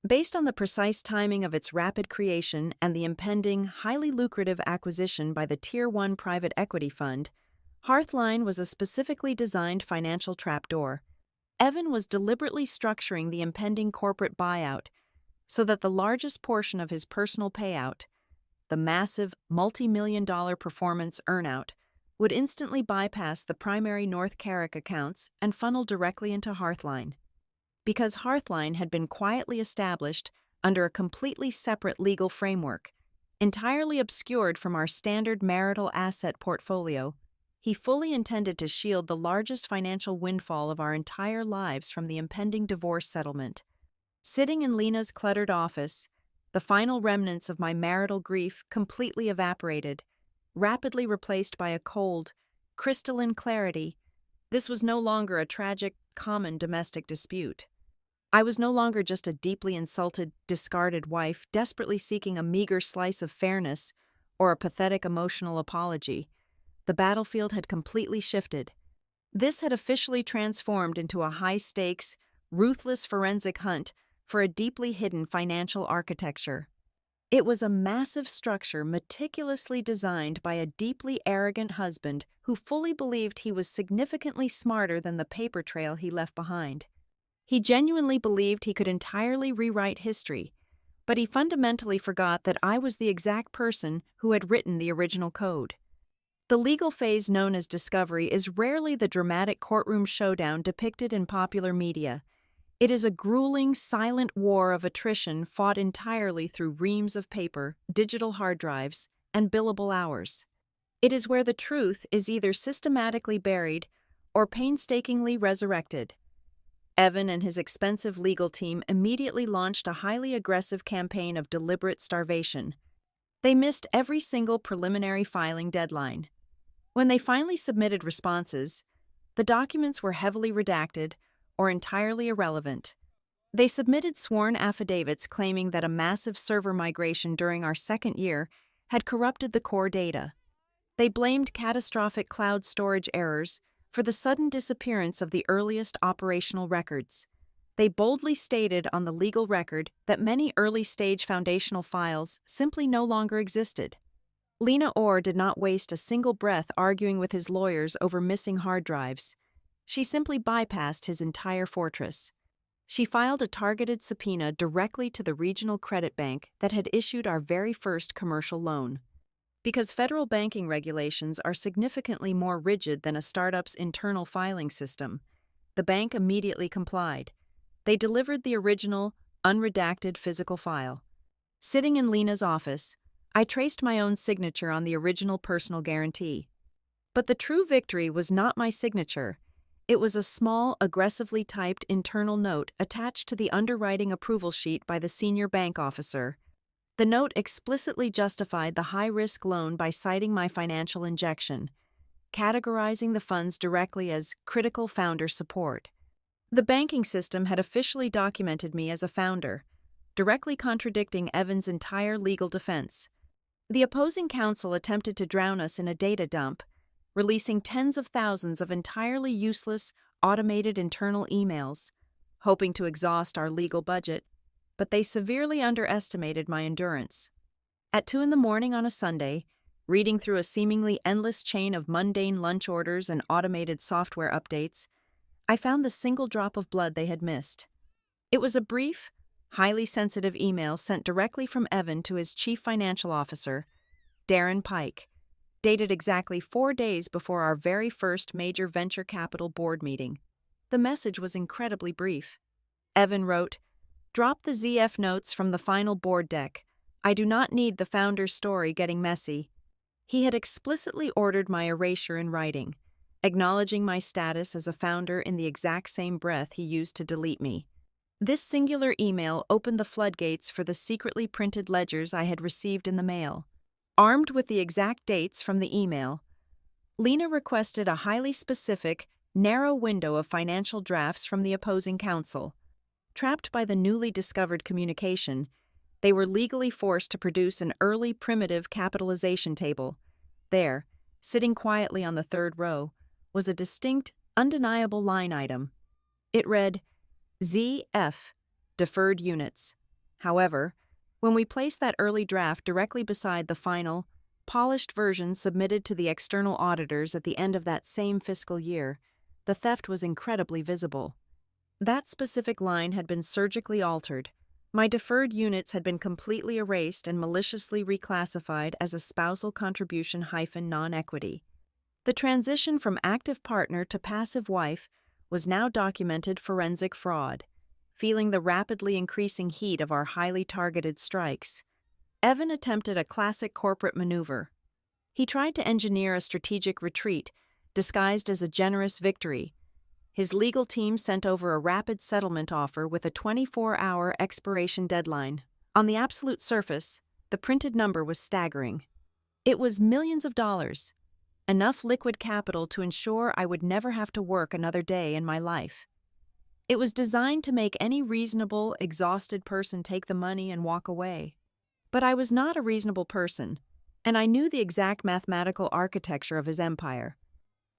Based on the precise timing of its rapid creation and the impending, highly lucrative acquisition by the Tier 1 private equity fund, Hearthline was a specifically designed financial trapdoor. Evan was deliberately structuring the impending corporate buyout so that the largest portion of his personal payout, the massive multi-million-dollar performance earnout, would instantly bypass the primary North Carrick accounts and funnel directly into Hearthline. Because Hearthline had been quietly established under a completely separate legal framework, entirely obscured from our standard marital asset portfolio, he fully intended to shield the largest financial windfall of our entire lives from the impending divorce settlement. Sitting in Lena's cluttered office, the final remnants of my marital grief completely evaporated, rapidly replaced by a cold, crystalline clarity. This was no longer a tragic, common domestic dispute. I was no longer just a deeply insulted, discarded wife desperately seeking a meager slice of fairness or a pathetic emotional apology. The battlefield had completely shifted. This had officially transformed into a high-stakes, ruthless forensic hunt for a deeply hidden financial architecture. It was a massive structure meticulously designed by a deeply arrogant husband who fully believed he was significantly smarter than the paper trail he left behind. He genuinely believed he could entirely rewrite history, but he fundamentally forgot that I was the exact person who had written the original code. The legal phase known as discovery is rarely the dramatic courtroom showdown depicted in popular media. It is a grueling, silent war of attrition fought entirely through reams of paper, digital hard drives, and billable hours. It is where the truth is either systematically buried or painstakingly resurrected. Evan and his expensive legal team immediately launched a highly aggressive campaign of deliberate starvation. They missed every single preliminary filing deadline. When they finally submitted responses, the documents were heavily redacted or entirely irrelevant. They submitted sworn affidavits claiming that a massive server migration during our second year had corrupted the core data. They blamed catastrophic cloud storage errors for the sudden disappearance of the earliest operational records. They boldly stated on the legal record that many early-stage foundational files simply no longer existed. Elinor did not waste a single breath arguing with his lawyers over missing hard drives. She simply bypassed his entire fortress. She filed a targeted subpoena directly to the regional credit bank that had issued our very first commercial loan. Because federal banking regulations are significantly more rigid than a startup's internal filing system, the bank immediately complied. They delivered the original, unredacted physical file. Sitting in Lena's office, I traced my own signature on the original personal guarantee. But the true victory was not my signature. It was a small, aggressively typed internal note attached to the underwriting approval sheet by the senior bank officer. The note explicitly justified the high-risk loan by citing my financial injection, categorizing the funds directly as critical founder support. The banking system had officially documented me as a founder, directly contradicting Evan's entire legal defense. The opposing counsel attempted to drown us in a data dump, releasing tens of thousands of entirely useless, automated internal emails, hoping to exhaust our legal budget, but they severely underestimated my endurance. At 2 a.m. on a Sunday, reading through a seemingly endless chain of mundane lunch orders and automated software updates, I found the single drop of blood they had missed. It was a brief, highly sensitive email sent directly from Evan to his chief financial officer, Darren Pike, dated exactly 4 days before our very first major venture capital board meeting. The message was incredibly brief. Evan wrote, "Drop the ZF notes from the final board deck. I do not need the founder's story getting messy." He had explicitly ordered my erasure in writing, acknowledging my status as a founder in the exact same breath he used to delete me. This singular email opened the floodgates for the secretly printed ledgers I had received in the mail. Armed with the exact dates from the email, Lena requested a highly specific, narrow window of financial drafts from the opposing counsel. Trapped by the newly discovered communication, they were legally forced to produce an early primitive capitalization table. There, sitting quietly on the third row, was a distinct, undeniable line item. It read, ZF, deferred units. However, when we placed that early draft directly beside the final, polished version submitted to the external auditors at the end of that same fiscal year, the theft was incredibly visible. That specific line had been surgically altered. My deferred units had been completely erased and maliciously reclassified as a spousal contribution non-equity. The transition from active partner to passive wife was now documented forensic fraud. Feeling the rapidly increasing heat of our highly targeted strikes, Evan attempted a classic corporate maneuver. He tried to engineer a strategic retreat disguised as a generous victory. His legal team sent over a rapid settlement offer with a 24-hour expiration deadline. On the absolute surface, the printed number was staggering. It was millions of dollars, enough liquid capital to ensure I would never have to work another day in my life. It was designed to make any reasonable, exhausted person take the money and walk away. But I was not a reasonable person, and I knew the exact mathematical architecture of his empire.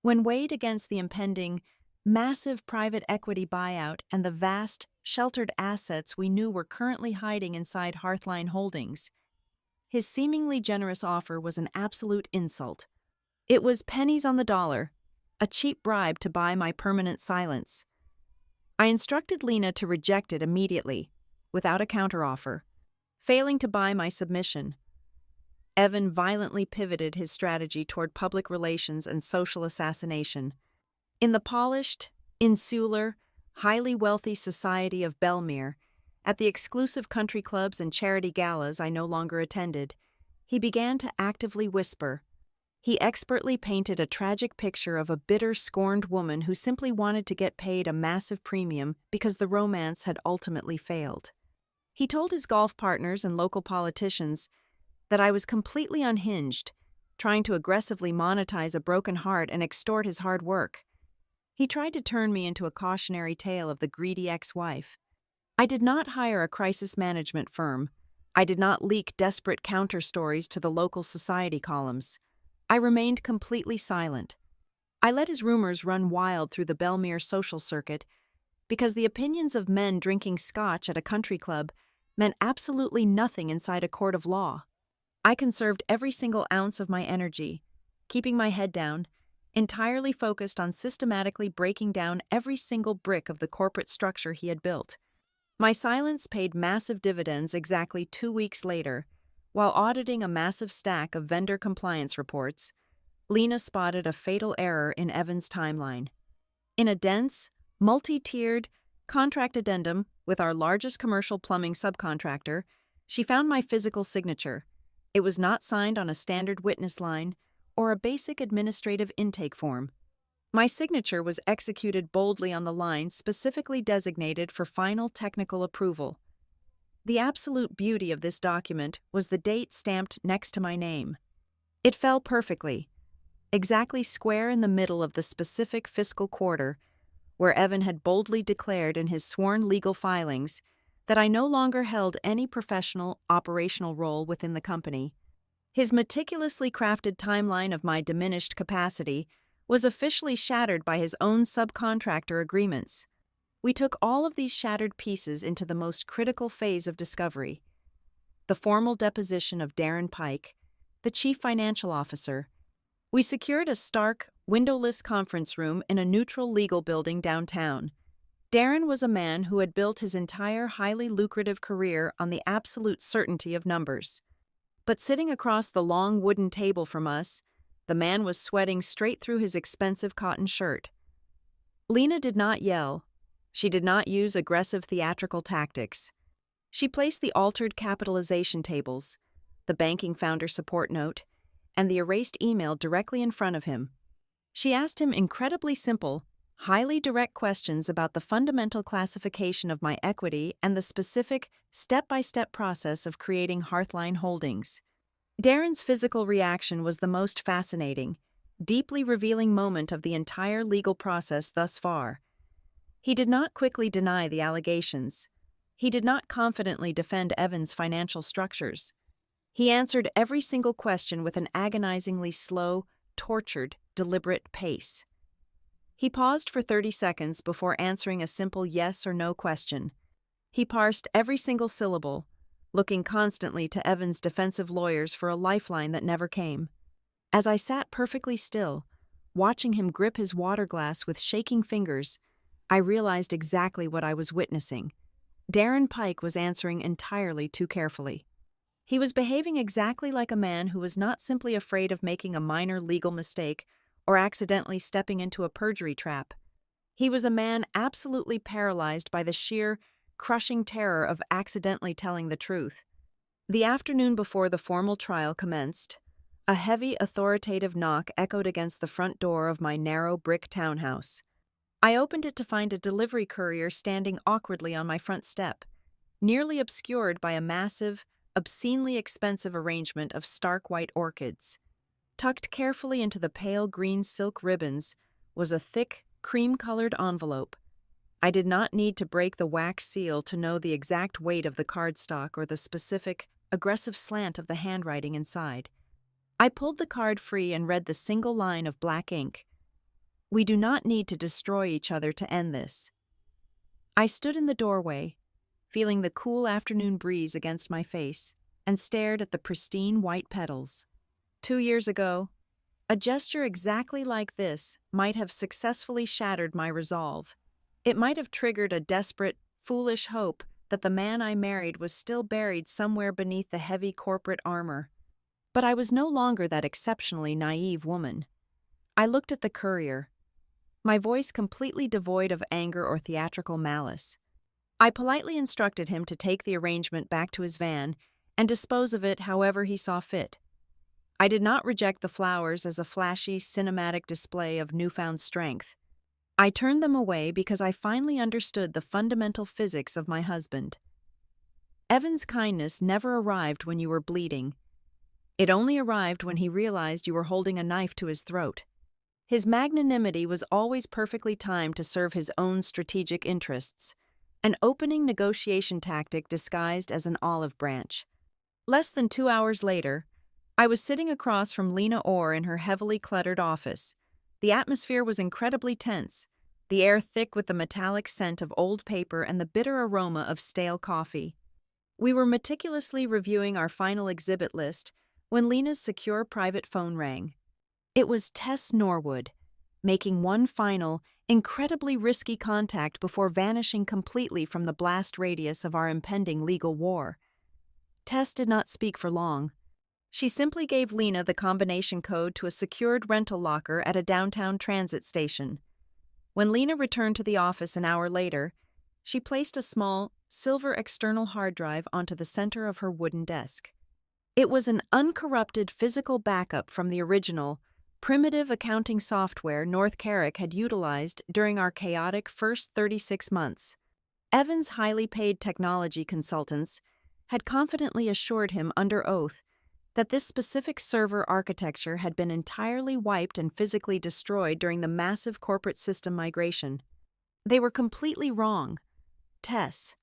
When weighed against the impending, massive private equity buyout and the vast, sheltered assets we knew were currently hiding inside Hearthline Holdings, his seemingly generous offer was an absolute insult. It was pennies on the dollar, a cheap bribe to buy my permanent silence. I instructed Lena to reject it immediately, without a counteroffer, failing to buy my submission. Evan violently pivoted his strategy toward public relations and social assassination. In the polished, insular, highly wealthy society of Bellmere, at the exclusive country clubs and charity galas I no longer attended, he began to actively whisper. He expertly painted a tragic picture of a bitter, scorned woman who simply wanted to get paid a massive premium because the romance had ultimately failed. He told his golf partners and local politicians that I was completely unhinged, trying to aggressively monetize a broken heart and extort his hard work. He tried to turn me into a cautionary tale of the greedy ex-wife. I did not hire a crisis management firm. I did not leak desperate counter-stories to the local society columns. I remained completely silent. I let his rumors run wild through the Bellmere social circuit because the opinions of men drinking scotch at a country club meant absolutely nothing inside a court of law. I conserved every single ounce of my energy, keeping my head down, entirely focused on systematically breaking down every single brick of the corporate structure he had built. My silence paid massive dividends exactly 2 weeks later. While auditing a massive stack of vendor compliance reports, Lena spotted a fatal error in Evan's timeline. In a dense, multi-tiered contract addendum with our largest commercial plumbing subcontractor, she found my physical signature. It was not signed on a standard witness line or a basic administrative intake form. My signature was executed boldly on the line specifically designated for final technical approval. The absolute beauty of this document was the date stamped next to my name. It fell perfectly, exactly square in the middle of the specific fiscal quarter, where Evan had boldly declared in his sworn legal filings that I no longer held any professional, operational role within the company. His meticulously crafted timeline of my diminished capacity was officially shattered by his own subcontractor agreements. We took all of these shattered pieces into the most critical phase of discovery: the formal deposition of Darren Pike, the chief financial officer. We secured a stark, windowless conference room in a neutral legal building downtown. Darren was a man who had built his entire highly lucrative career on the absolute certainty of numbers. But sitting across the long wooden table from us, the man was sweating straight through his expensive cotton shirt. Lena did not yell. She did not use aggressive theatrical tactics. She placed the altered capitalization tables, the banking founder support note, and the erased email directly in front of him. She asked him incredibly simple, highly direct questions about the fundamental classification of my equity and the specific, step-by-step process of creating Hearthline Holdings. Darren's physical reaction was the most fascinating, deeply revealing moment of the entire legal process thus far. He did not quickly deny the allegations. He did not confidently defend Evan's financial structures. He answered every single question with an agonizingly slow, tortured, deliberate pace. He paused for 30 seconds before answering a simple yes or no question. He parsed every single syllable, looking constantly to Evan's defensive lawyers for a lifeline that never came. As I sat perfectly still, watching him grip his water glass with shaking fingers, I realized exactly what I was witnessing. Darren Pike was answering entirely too carefully. He was behaving exactly like a man who was not simply afraid of making a minor legal mistake or accidentally stepping into a perjury trap. He was a man absolutely paralyzed by the sheer, crushing terror of accidentally telling the truth. The afternoon before the formal trial commenced, a heavy, authoritative knock echoed against the front door of my narrow brick townhouse. I opened it to find a delivery courier standing awkwardly on my front step, nearly obscured by a massive, obscenely expensive arrangement of stark white orchids. Tucked carefully into the pale green silk ribbons was a thick, cream-colored envelope. I did not need to break the wax seal to know the exact weight of the cardstock or the specific, aggressive slant of the handwriting inside. I pulled the card free and read the single line of black ink. "We do not need to destroy each other to end this." I stood in the doorway, feeling the cool afternoon breeze against my face, and stared at the pristine white petals. 2 years ago, a gesture exactly like this might have successfully shattered my resolve. It might have triggered a desperate, foolish hope that the man I married was still buried somewhere beneath the heavy corporate armor. But I was no longer that exceptionally naive woman. I looked at the courier. my voice completely devoid of anger or theatrical malice. I politely instructed him to take the arrangement back to his van and dispose of it however he saw fit. I did not reject the flowers as a flashy, cinematic display of newfound strength. I turned them away because I finally understood the fundamental physics of my husband. Evan's kindness never arrived when you were bleeding. It only arrived when he realized you were holding a knife to his throat. His magnanimity was always perfectly timed to serve his own strategic interests, an opening negotiation tactic disguised as an olive branch. Less than 2 hours later, I was sitting across from Lena Orr in her heavily cluttered office. The atmosphere was incredibly tense, the air thick with the metallic scent of old paper and the bitter aroma of stale coffee. We were meticulously reviewing our final exhibit list when Lena's secure private phone rang. It was Tess Norwood, making one final, incredibly risky contact before vanishing completely from the blast radius of our impending legal war. Tess did not speak for long. She simply gave Lena the combination code to a secured rental locker at a downtown transit station. When Lena returned to the office an hour later, she placed a small, silver external hard drive onto the center of her wooden desk. It was an uncorrupted physical backup from the original, primitive accounting software North Carrick had utilized during our chaotic first 36 months. Evan's highly paid technology consultants had confidently assured him under oath that this specific server architecture had been entirely wiped and physically destroyed during the massive corporate system migration. They were completely wrong. Tess,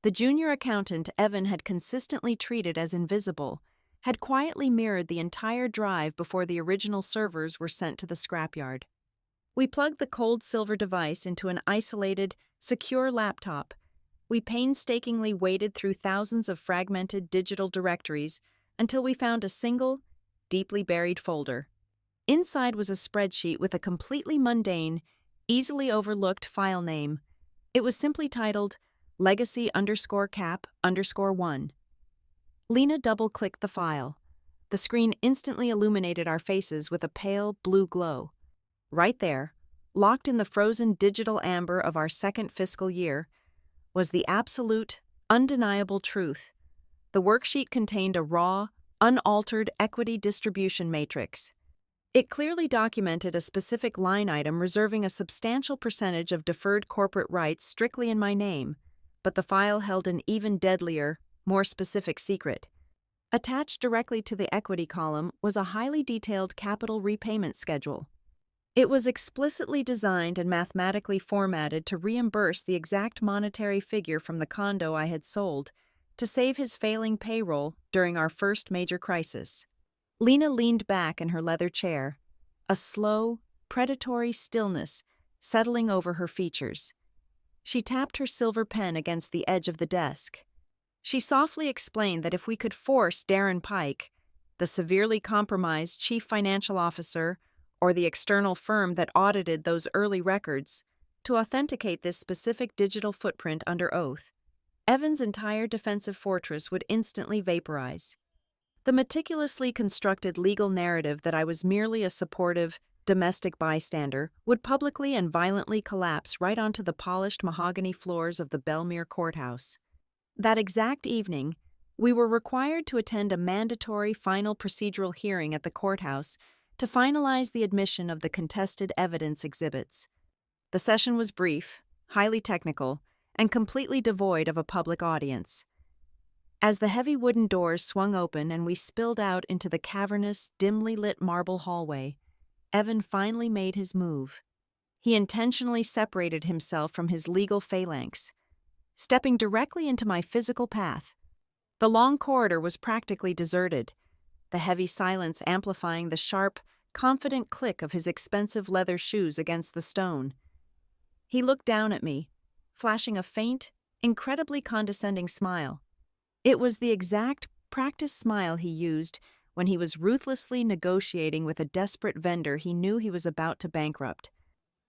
the junior accountant Evan had consistently treated as invisible, had quietly mirrored the entire drive before the original servers were sent to the scrapyard. We plugged the cold silver device into an isolated, secure laptop. We painstakingly waded through thousands of fragmented digital directories until we found a single, deeply buried folder. Inside was a spreadsheet with a completely mundane, easily overlooked file name. It was simply titled Legacy_Cap_1. Lena double-clicked the file. The screen instantly illuminated our faces with a pale blue glow. Right there, locked in the frozen digital amber of our second fiscal year, was the absolute, undeniable truth. The worksheet contained a raw, unaltered equity distribution matrix. It clearly documented a specific line item reserving a substantial percentage of deferred corporate rights strictly in my name, but the file held an even deadlier, more specific secret. Attached directly to the equity column was a highly detailed capital repayment schedule. It was explicitly designed and mathematically formatted to reimburse the exact monetary figure from the condo I had sold to save his failing payroll during our first major crisis. Lena leaned back in her leather chair, a slow, predatory stillness settling over her features. She tapped her silver pen against the edge of the desk. She softly explained that if we could force Darren Pike, the severely compromised chief financial officer, or the external firm that audited those early records, to authenticate this specific digital footprint under oath, Evan's entire defensive fortress would instantly vaporize. The meticulously constructed legal narrative that I was merely a supportive, domestic bystander would publicly and violently collapse right onto the polished mahogany floors of the Bellmere courthouse. That exact evening, we were required to attend a mandatory final procedural hearing at the courthouse to finalize the admission of the contested evidence exhibits. The session was brief, highly technical, and completely devoid of a public audience. As the heavy wooden doors swung open and we spilled out into the cavernous, dimly lit marble hallway, Evan finally made his move. He intentionally separated himself from his legal phalanx, stepping directly into my physical path. The long corridor was practically deserted, the heavy silence amplifying the sharp, confident click of his expensive leather shoes against the stone. He looked down at me, flashing a faint, incredibly condescending smile. It was the exact, practiced smile he used when he was ruthlessly negotiating with a desperate vendor he knew he was about to bankrupt.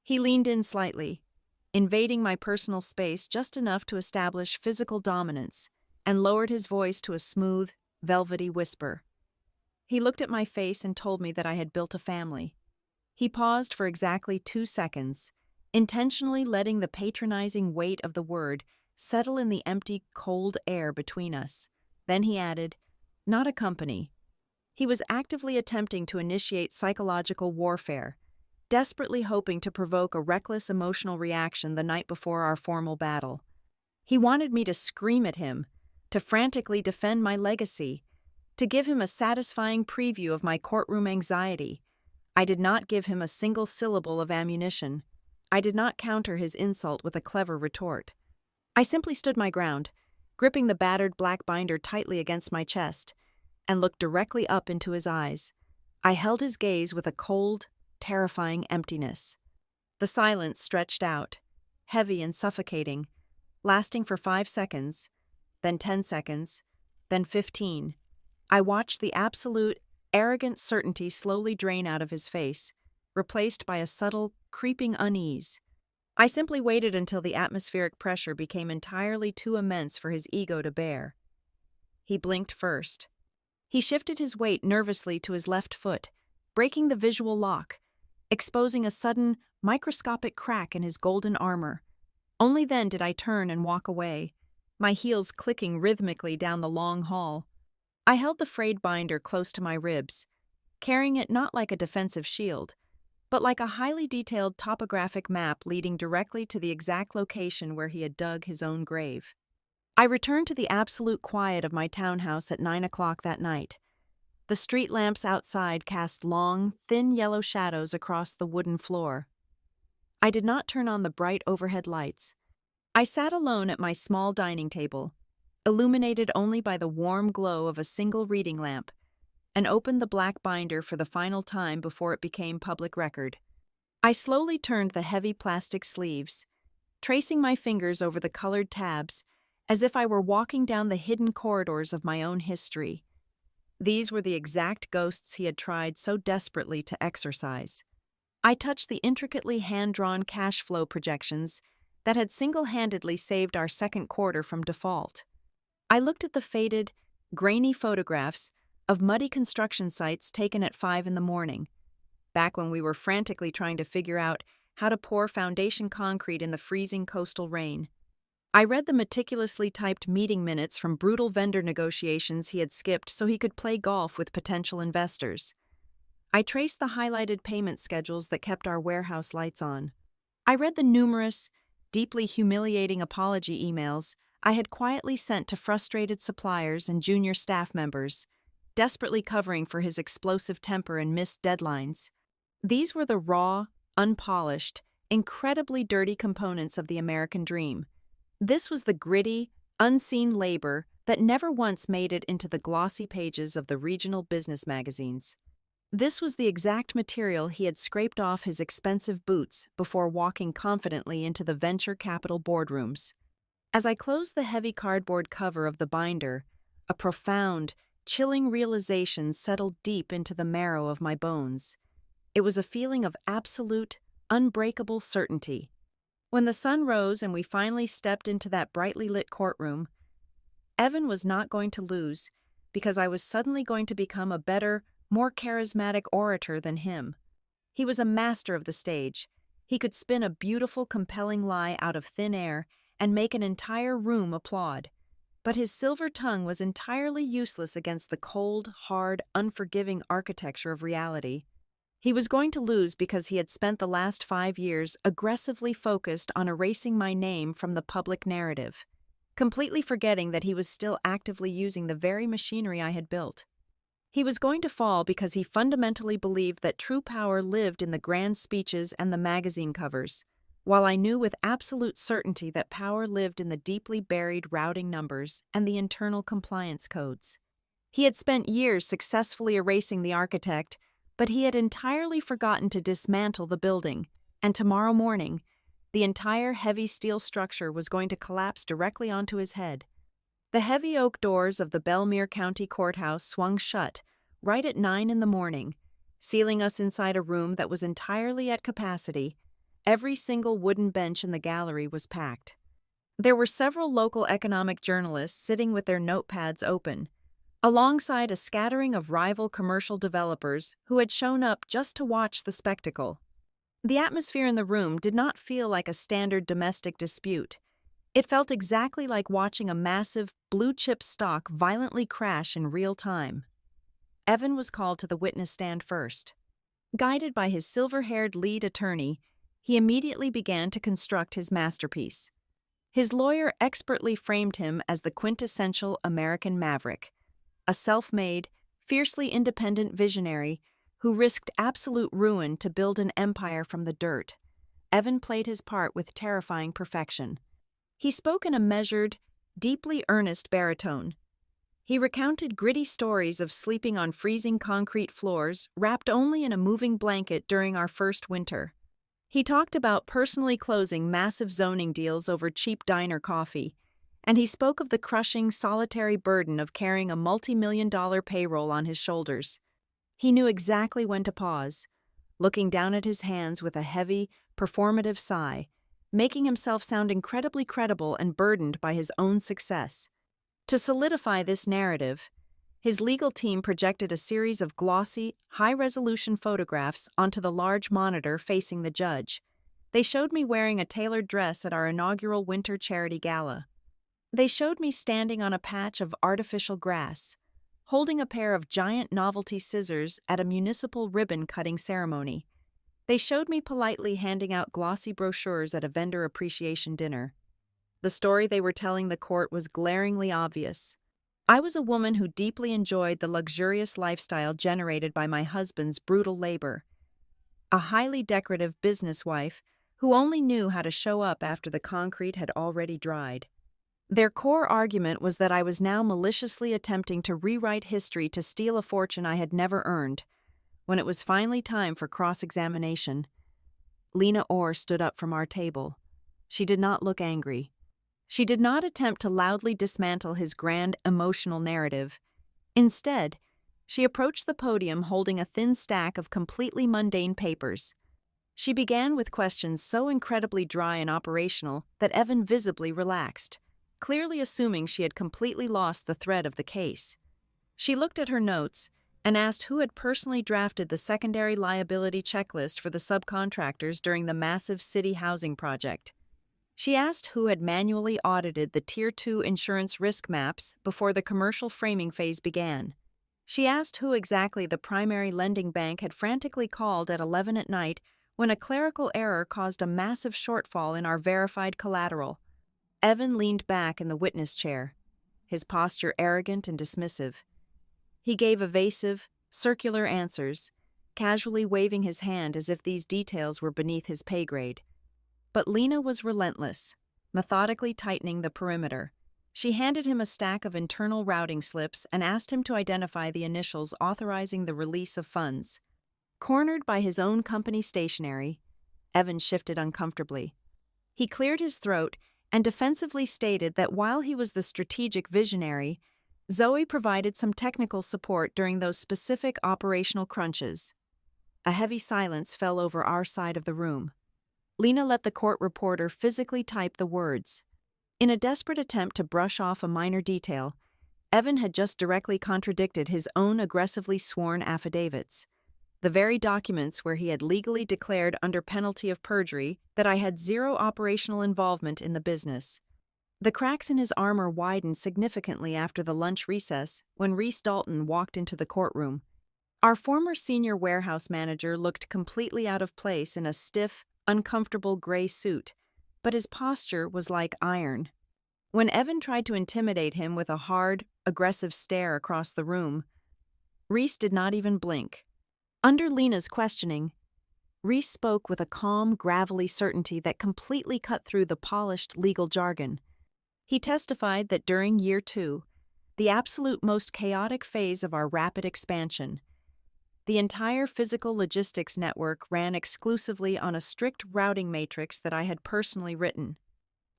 He leaned in slightly, invading my personal space just enough to establish physical dominance, and lowered his voice to a smooth, velvety whisper. He looked at my face and told me that I had built a family. He paused for exactly 2 seconds, intentionally letting the patronizing weight of the word settle in the empty, cold air between us. Then he added, "Not a company." He was actively attempting to initiate psychological warfare, desperately hoping to provoke a reckless emotional reaction the night before our formal battle. He wanted me to scream at him, to frantically defend my legacy, to give him a satisfying preview of my courtroom anxiety. I did not give him a single syllable of ammunition. I did not counter his insult with a clever retort. I simply stood my ground, gripping the battered black binder tightly against my chest, and looked directly up into his eyes. I held his gaze with a cold, terrifying emptiness. The silence stretched out, heavy and suffocating, lasting for 5 seconds, then 10 seconds, then 15. I watched the absolute, arrogant certainty slowly drain out of his face, replaced by a subtle, creeping unease. I simply waited until the atmospheric pressure became entirely too immense for his ego to bear. He blinked first. He shifted his weight nervously to his left foot, breaking the visual lock, exposing a sudden, microscopic crack in his golden armor. Only then did I turn and walk away, my heels clicking rhythmically down the long hall. I held the frayed binder close to my ribs, carrying it not like a defensive shield, but like a highly detailed topographic map leading directly to the exact location where he had dug his own grave. I returned to the absolute quiet of my townhouse at 9 o'clock that night. The street lamps outside cast long, thin yellow shadows across the wooden floor. I did not turn on the bright overhead lights. I sat alone at my small dining table, illuminated only by the warm glow of a single reading lamp, and opened the black binder for the final time before it became public record. I slowly turned the heavy plastic sleeves, tracing my fingers over the colored tabs, as if I were walking down the hidden corridors of my own history. These were the exact ghosts he had tried so desperately to exorcise. I touched the intricately hand-drawn cash flow projections that had single-handedly saved our second quarter from default. I looked at the faded, grainy photographs of muddy construction sites taken at 5 in the morning, back when we were frantically trying to figure out how to pour foundation concrete in the freezing coastal rain. I read the meticulously typed meeting minutes from brutal vendor negotiations he had skipped so he could play golf with potential investors. I traced the highlighted payment schedules that kept our warehouse lights on. I read the numerous, deeply humiliating apology emails I had quietly sent to frustrated suppliers and junior staff members, desperately covering for his explosive temper and missed deadlines. These were the raw, unpolished, incredibly dirty components of the American dream. This was the gritty, unseen labor that never once made it into the glossy pages of the regional business magazines. This was the exact material he had scraped off his expensive boots before walking confidently into the venture capital boardrooms. As I closed the heavy cardboard cover of the binder, a profound, chilling realization settled deep into the marrow of my bones. It was a feeling of absolute, unbreakable certainty. When the sun rose and we finally stepped into that brightly lit courtroom, Evan was not going to lose because I was suddenly going to become a better, more charismatic orator than him. He was a master of the stage. He could spin a beautiful, compelling lie out of thin air and make an entire room applaud. But his silver tongue was entirely useless against the cold, hard, unforgiving architecture of reality. He was going to lose because he had spent the last 5 years aggressively focused on erasing my name from the public narrative, completely forgetting that he was still actively using the very machinery I had built. He was going to fall because he fundamentally believed that true power lived in the grand speeches and the magazine covers, while I knew with absolute certainty that power lived in the deeply buried routing numbers and the internal compliance codes. He had spent years successfully erasing the architect, but he had entirely forgotten to dismantle the building, and tomorrow morning, the entire heavy steel structure was going to collapse directly onto his head. The heavy oak doors of the Bellmere County courthouse swung shut right at 9 in the morning, sealing us inside a room that was entirely at capacity. Every single wooden bench in the gallery was packed. There were several local economic journalists sitting with their notepads open, alongside a scattering of rival commercial developers who had shown up just to watch the spectacle. The atmosphere in the room did not feel like a standard domestic dispute. It felt exactly like watching a massive, blue-chip stock violently crash in real time. Evan was called to the witness stand first. Guided by his silver-haired lead attorney, he immediately began to construct his masterpiece. His lawyer expertly framed him as the quintessential American maverick, a self-made, fiercely independent visionary who risked absolute ruin to build an empire from the dirt. Evan played his part with terrifying perfection. He spoke in a measured, deeply earnest baritone. He recounted gritty stories of sleeping on freezing concrete floors, wrapped only in a moving blanket during our first winter. He talked about personally closing massive zoning deals over cheap diner coffee, and he spoke of the crushing, solitary burden of carrying a multi-million-dollar payroll on his shoulders. He knew exactly when to pause, looking down at his hands with a heavy, performative sigh, making himself sound incredibly credible and burdened by his own success. To solidify this narrative, his legal team projected a series of glossy, high-resolution photographs onto the large monitor facing the judge. They showed me wearing a tailored dress at our inaugural winter charity gala. They showed me standing on a patch of artificial grass, holding a pair of giant novelty scissors at a municipal ribbon-cutting ceremony. They showed me politely handing out glossy brochures at a vendor appreciation dinner. The story they were telling the court was glaringly obvious. I was a woman who deeply enjoyed the luxurious lifestyle generated by my husband's brutal labor. A highly decorative business wife who only knew how to show up after the concrete had already dried. Their core argument was that I was now maliciously attempting to rewrite history to steal a fortune I had never earned. When it was finally time for cross-examination, Lena Orr stood up from our table. She did not look angry. She did not attempt to loudly dismantle his grand, emotional narrative. Instead, she approached the podium holding a thin stack of completely mundane papers. She began with questions so incredibly dry and operational that Evan visibly relaxed, clearly assuming she had completely lost the thread of the case. She looked at her notes and asked who had personally drafted the secondary liability checklist for the subcontractors during the massive city housing project. She asked who had manually audited the Tier 2 insurance risk maps before the commercial framing phase began. She asked who exactly the primary lending bank had frantically called at 11 at night when a clerical error caused a massive shortfall in our verified collateral. Evan leaned back in the witness chair, his posture arrogant and dismissive. He gave evasive, circular answers, casually waving his hand as if these details were beneath his pay grade. But Lena was relentless, methodically tightening the perimeter. She handed him a stack of internal routing slips and asked him to identify the initials authorizing the release of funds. Cornered by his own company stationery, Evan shifted uncomfortably. He cleared his throat and defensively stated that while he was the strategic visionary, Zoe provided some technical support during those specific operational crunches. A heavy silence fell over our side of the room. Lena let the court reporter physically type the words. In a desperate attempt to brush off a minor detail, Evan had just directly contradicted his own aggressively sworn affidavits, the very documents where he had legally declared under penalty of perjury that I had zero operational involvement in the business. The cracks in his armor widened significantly after the lunch recess when Reese Dalton walked into the courtroom. Our former senior warehouse manager looked completely out of place in a stiff, uncomfortable gray suit, but his posture was like iron. When Evan tried to intimidate him with a hard, aggressive stare across the room, Reese did not even blink. Under Lena's questioning, Reese spoke with a calm, gravelly certainty that completely cut through the polished legal jargon. He testified that during year 2, the absolute most chaotic phase of our rapid expansion, the entire physical logistics network ran exclusively on a strict routing matrix that I had personally written.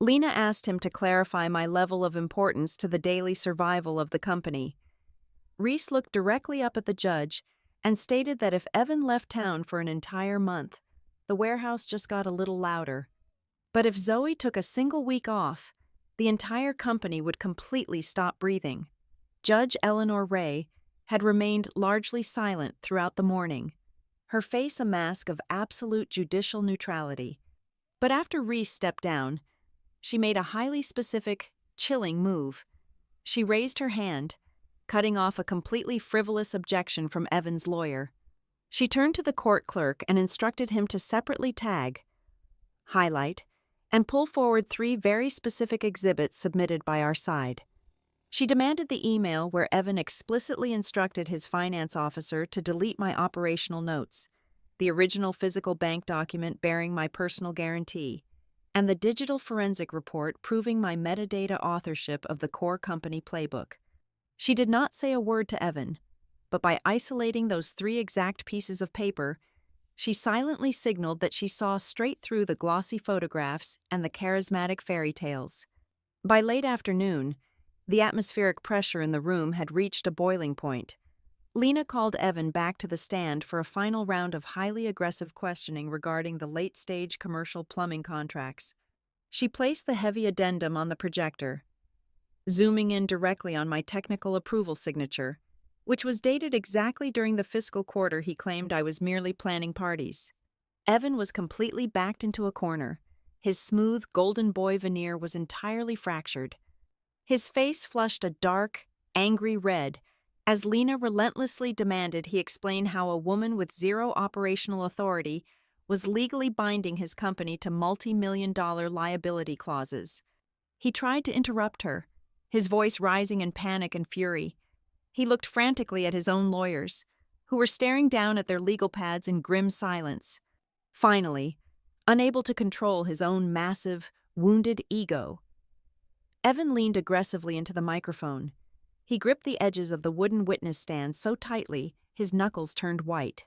Lena asked him to clarify my level of importance to the daily survival of the company. Reese looked directly up at the judge and stated that if Evan left town for an entire month, the warehouse just got a little louder. But if Zoe took a single week off, the entire company would completely stop breathing. Judge Elinor Wray had remained largely silent throughout the morning. her face a mask of absolute judicial neutrality. But after Reese stepped down, she made a highly specific, chilling move. She raised her hand, cutting off a completely frivolous objection from Evan's lawyer. She turned to the court clerk and instructed him to separately tag, highlight, and pull forward 3 very specific exhibits submitted by our side. She demanded the email where Evan explicitly instructed his finance officer to delete my operational notes, the original physical bank document bearing my personal guarantee, and the digital forensic report proving my metadata authorship of the core company playbook. She did not say a word to Evan, but by isolating those 3 exact pieces of paper, she silently signaled that she saw straight through the glossy photographs and the charismatic fairy tales. By late afternoon, the atmospheric pressure in the room had reached a boiling point. Lena called Evan back to the stand for a final round of highly aggressive questioning regarding the late-stage commercial plumbing contracts. She placed the heavy addendum on the projector, zooming in directly on my technical approval signature, which was dated exactly during the fiscal quarter he claimed I was merely planning parties. Evan was completely backed into a corner. His smooth, golden boy veneer was entirely fractured. His face flushed a dark, angry red as Lena relentlessly demanded he explain how a woman with 0 operational authority was legally binding his company to multi-million-dollar liability clauses. He tried to interrupt her, his voice rising in panic and fury. He looked frantically at his own lawyers, who were staring down at their legal pads in grim silence. Finally, unable to control his own massive, wounded ego, Evan leaned aggressively into the microphone. He gripped the edges of the wooden witness stand so tightly his knuckles turned white.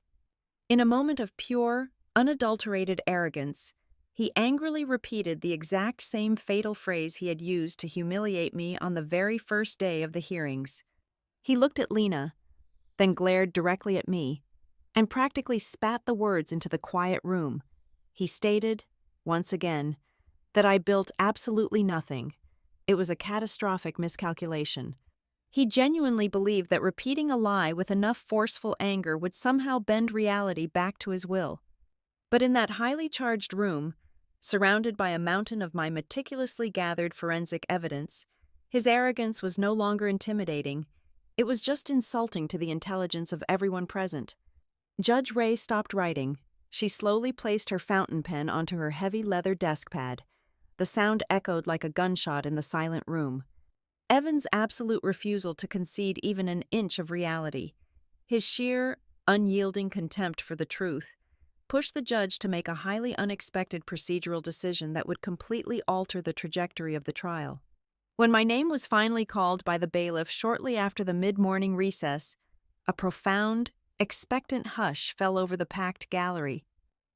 In a moment of pure, unadulterated arrogance, he angrily repeated the exact same fatal phrase he had used to humiliate me on the very first day of the hearings. He looked at Lena, then glared directly at me, and practically spat the words into the quiet room. He stated, once again, that I built absolutely nothing. It was a catastrophic miscalculation. He genuinely believed that repeating a lie with enough forceful anger would somehow bend reality back to his will. But in that highly charged room, surrounded by a mountain of my meticulously gathered forensic evidence, his arrogance was no longer intimidating. It was just insulting to the intelligence of everyone present. Judge Wray stopped writing. She slowly placed her fountain pen onto her heavy leather desk pad. The sound echoed like a gunshot in the silent room. Evan's absolute refusal to concede even an inch of reality, his sheer, unyielding contempt for the truth, pushed the judge to make a highly unexpected procedural decision that would completely alter the trajectory of the trial. When my name was finally called by the bailiff shortly after the mid-morning recess, a profound, expectant hush fell over the packed gallery.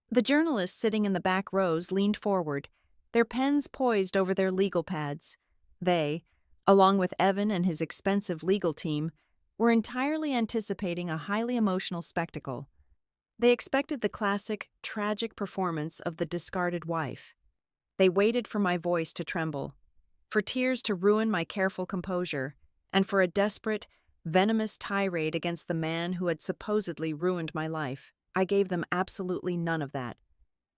The journalists sitting in the back rows leaned forward, their pens poised over their legal pads. They, along with Evan and his expensive legal team, were entirely anticipating a highly emotional spectacle. They expected the classic, tragic performance of the discarded wife. They waited for my voice to tremble, for tears to ruin my careful composure, and for a desperate, venomous tirade against the man who had supposedly ruined my life. I gave them absolutely none of that.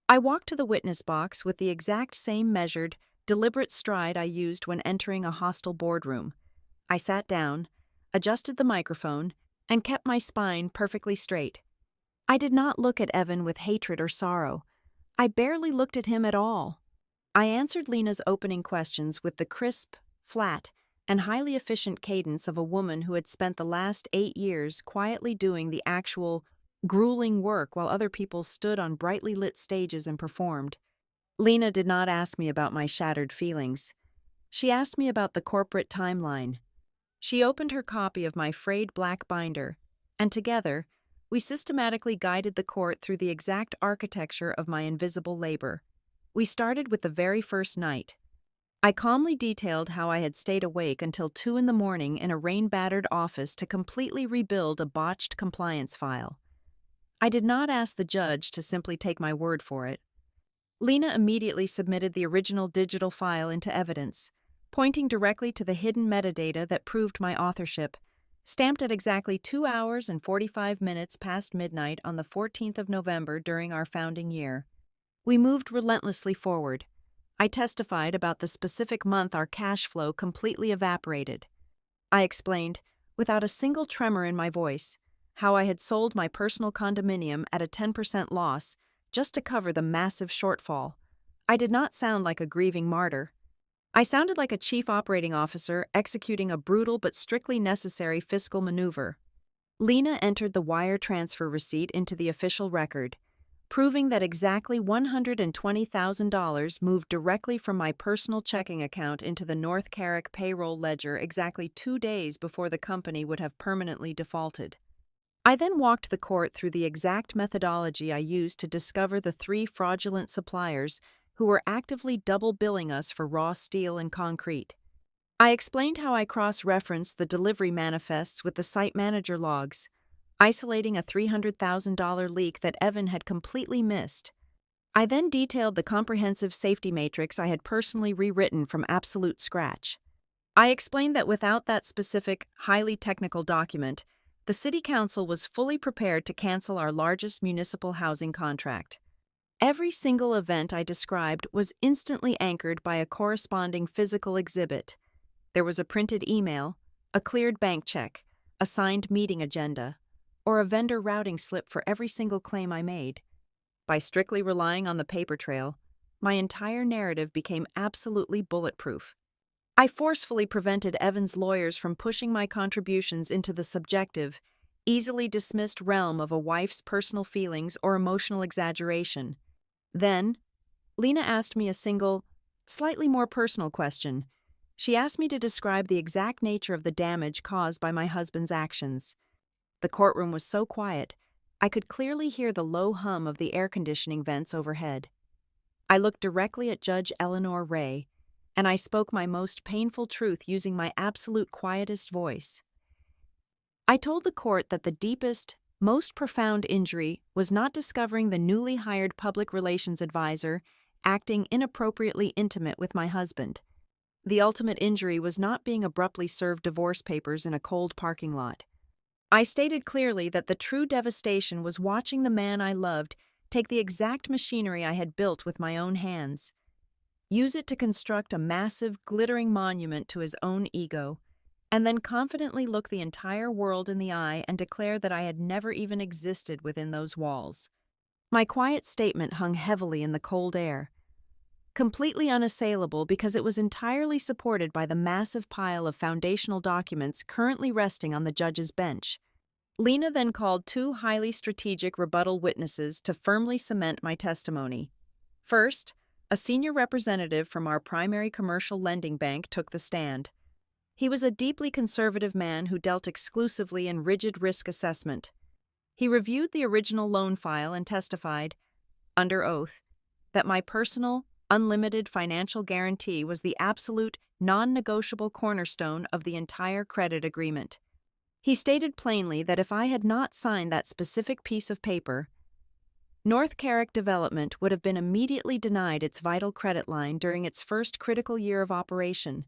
I walked to the witness box with the exact same measured, deliberate stride I used when entering a hostile boardroom. I sat down, adjusted the microphone, and kept my spine perfectly straight. I did not look at Evan with hatred or sorrow. I barely looked at him at all. I answered Lena's opening questions with the crisp, flat, and highly efficient cadence of a woman who had spent the last 8 years quietly doing the actual, grueling work while other people stood on brightly lit stages and performed. Lena did not ask me about my shattered feelings. She asked me about the corporate timeline. She opened her copy of my frayed black binder, and together, we systematically guided the court through the exact architecture of my invisible labor. We started with the very first night. I calmly detailed how I had stayed awake until 2 a.m. in a rain-battered office to completely rebuild a botched compliance file. I did not ask the judge to simply take my word for it. Lena immediately submitted the original digital file into evidence, pointing directly to the hidden metadata that proved my authorship. stamped at exactly 2 hours and 45 minutes past midnight on the 14th of November during our founding year. We moved relentlessly forward. I testified about the specific month our cash flow completely evaporated. I explained, without a single tremor in my voice, how I had sold my personal condominium at a 10% loss just to cover the massive shortfall. I did not sound like a grieving martyr. I sounded like a chief operating officer executing a brutal but strictly necessary fiscal maneuver. Lena entered the wire transfer receipt into the official record, proving that exactly $120,000 moved directly from my personal checking account into the North Carrick payroll ledger exactly 2 days before the company would have permanently defaulted. I then walked the court through the exact methodology I used to discover the 3 fraudulent suppliers who were actively double billing us for raw steel and concrete. I explained how I cross-referenced the delivery manifests with the site manager logs, isolating a $300,000 leak that Evan had completely missed. I then detailed the comprehensive safety matrix I had personally rewritten from absolute scratch. I explained that without that specific, highly technical document, the City Council was fully prepared to cancel our largest municipal housing contract. Every single event I described was instantly anchored by a corresponding physical exhibit. There was a printed email, a cleared bank check, a signed meeting agenda, or a vendor routing slip for every single claim I made. By strictly relying on the paper trail, my entire narrative became absolutely bulletproof. I forcefully prevented Evan's lawyers from pushing my contributions into the subjective, easily dismissed realm of a wife's personal feelings or emotional exaggeration. Then, Lena asked me a single, slightly more personal question. She asked me to describe the exact nature of the damage caused by my husband's actions. The courtroom was so quiet, I could clearly hear the low hum of the air conditioning vents overhead. I looked directly at Judge Elinor Wray, and I spoke my most painful truth using my absolute quietest voice. I told the court that the deepest, most profound injury was not discovering the newly hired public relations advisor acting inappropriately intimate with my husband. The ultimate injury was not being abruptly served divorce papers in a cold parking lot. I stated clearly that the true devastation was watching the man I loved take the exact machinery I had built with my own hands, use it to construct a massive, glittering monument to his own ego, and then confidently look the entire world in the eye and declare that I had never even existed within those walls. My quiet statement hung heavily in the cold air, completely unassailable because it was entirely supported by the massive pile of foundational documents currently resting on the judge's bench. Lena then called 2 highly strategic rebuttal witnesses to firmly cement my testimony. First, a senior representative from our primary commercial lending bank took the stand. He was a deeply conservative man who dealt exclusively in rigid risk assessment. He reviewed the original loan file and testified, under oath, that my personal, unlimited financial guarantee was the absolute, non-negotiable cornerstone of the entire credit agreement. He stated plainly that if I had not signed that specific piece of paper, North Carrick Development would have been immediately denied its vital credit line during its first critical year of operation,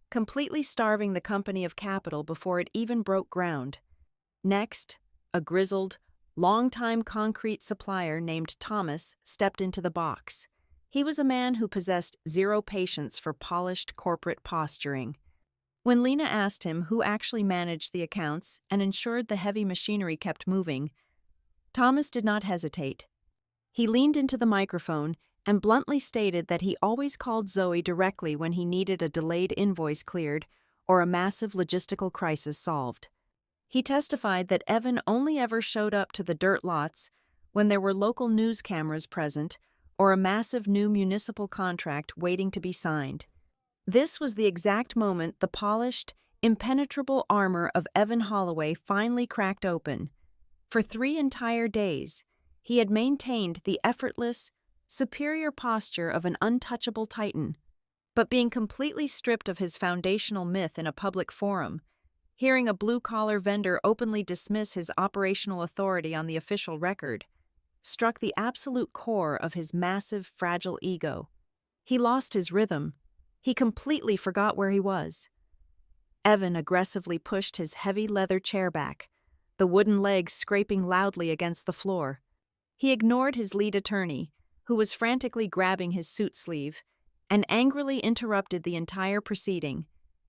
completely starving the company of capital before it even broke ground. Next, a grizzled, long-time concrete supplier named Thomas stepped into the box. He was a man who possessed zero patience for polished corporate posturing. When Lena asked him who actually managed the accounts and ensured the heavy machinery kept moving, Thomas did not hesitate. He leaned into the microphone and bluntly stated that he always called Zoe directly when he needed a delayed invoice cleared or a massive logistical crisis solved. He testified that Evan only ever showed up to the dirt lots when there were local news cameras present or a massive new municipal contract waiting to be signed. This was the exact moment the polished, impenetrable armor of Evan Holloway finally cracked open. For 3 entire days, he had maintained the effortless, superior posture of an untouchable titan, but being completely stripped of his foundational myth in a public forum, hearing a blue-collar vendor openly dismiss his operational authority on the official record, struck the absolute core of his massive, fragile ego. He lost his rhythm. He completely forgot where he was. Evan aggressively pushed his heavy leather chair back, the wooden legs scraping loudly against the floor. He ignored his lead attorney, who was frantically grabbing his suit sleeve, and angrily interrupted the entire proceeding.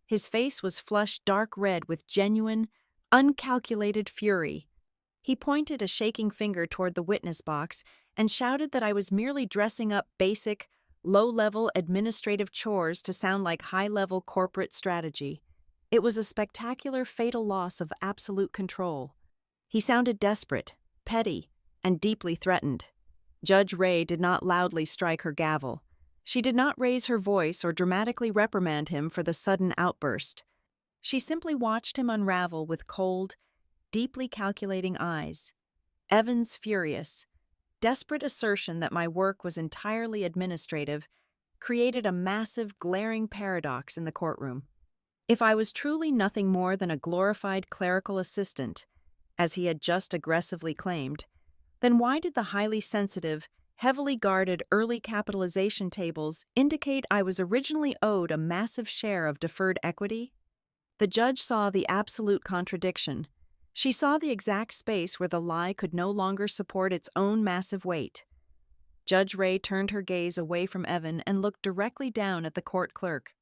His face was flushed dark red with genuine, uncalculated fury. He pointed a shaking finger toward the witness box and shouted that I was merely dressing up basic, low-level administrative chores to sound like high-level corporate strategy. It was a spectacular, fatal loss of absolute control. He sounded desperate, petty, and deeply threatened. Judge Wray did not loudly strike her gavel. She did not raise her voice or dramatically reprimand him for the sudden outburst. She simply watched him unravel with cold, deeply calculating eyes. Evan's furious, desperate assertion that my work was entirely administrative created a massive, glaring paradox in the courtroom. If I was truly nothing more than a glorified clerical assistant, as he had just aggressively claimed, then why did the highly sensitive, heavily guarded early capitalization tables indicate I was originally owed a massive share of deferred equity? The judge saw the absolute contradiction. She saw the exact space where the lie could no longer support its own massive weight. Judge Wray turned her gaze away from Evan and looked directly down at the court clerk.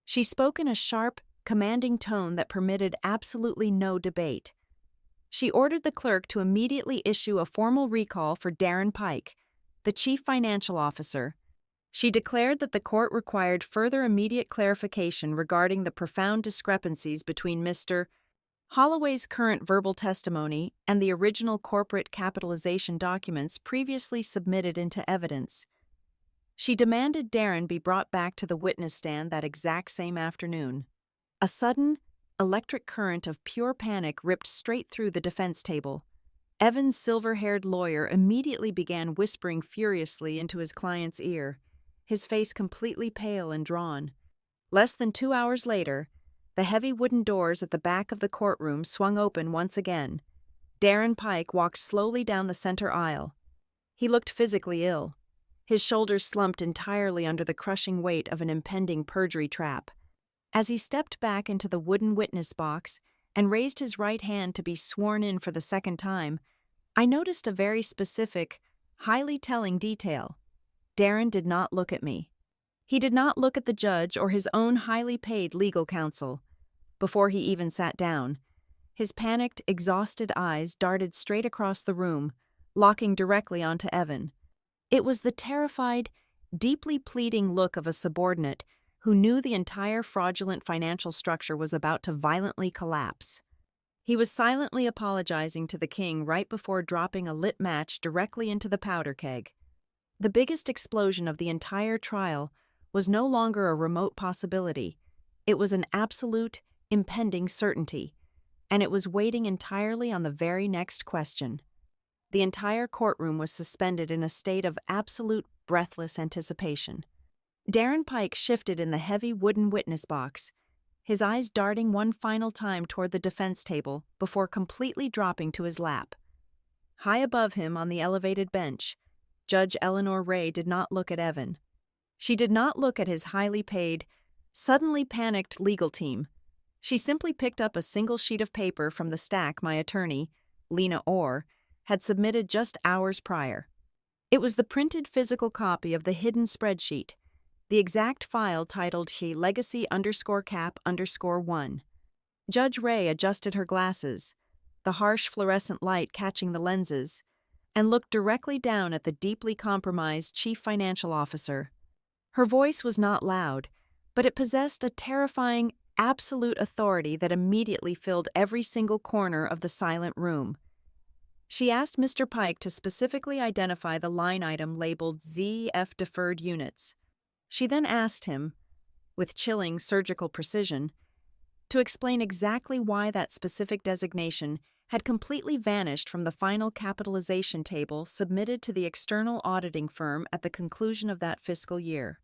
She spoke in a sharp, commanding tone that permitted absolutely no debate. She ordered the clerk to immediately issue a formal recall for Darren Pike, the chief financial officer. She declared that the court required further immediate clarification regarding the profound discrepancies between Mr. Holloway's current verbal testimony and the original corporate capitalization documents previously submitted into evidence. She demanded Darren be brought back to the witness stand that exact same afternoon. A sudden, electric current of pure panic ripped straight through the defense table. Evan's silver-haired lawyer immediately began whispering furiously into his client's ear, his face completely pale and drawn. Less than 2 hours later, the heavy wooden doors at the back of the courtroom swung open once again. Darren Pike walked slowly down the center aisle. He looked physically ill. His shoulders slumped entirely under the crushing weight of an impending perjury trap. As he stepped back into the wooden witness box and raised his right hand to be sworn in for the second time, I noticed a very specific, highly telling detail. Darren did not look at me. He did not look at the judge or his own highly paid legal counsel. Before he even sat down, his panicked, exhausted eyes darted straight across the room, locking directly onto Evan. It was the terrified, deeply pleading look of a subordinate who knew the entire fraudulent financial structure was about to violently collapse. He was silently apologizing to the king right before dropping a lit match directly into the powder keg. The biggest explosion of the entire trial was no longer a remote possibility. It was an absolute, impending certainty, and it was waiting entirely on the very next question. The entire courtroom was suspended in a state of absolute, breathless anticipation. Darren Pike shifted in the heavy wooden witness box, his eyes darting one final time toward the defense table before completely dropping to his lap. High above him on the elevated bench, Judge Elinor Wray did not look at Evan. She did not look at his highly paid, suddenly panicked legal team. She simply picked up a single sheet of paper from the stack my attorney, Elinor Wray, had submitted just hours prior. It was the printed physical copy of the hidden spreadsheet, the exact file titled He Legacy_Cap_1. Judge Wray adjusted her glasses, the harsh fluorescent light catching the lenses, and looked directly down at the deeply compromised chief financial officer. Her voice was not loud, but it possessed a terrifying, absolute authority that immediately filled every single corner of the silent room. She asked Mr. Pike to specifically identify the line item labeled ZF Deferred Units. She then asked him, with chilling surgical precision, to explain exactly why that specific designation had completely vanished from the final capitalization table submitted to the external auditing firm at the conclusion of that fiscal year.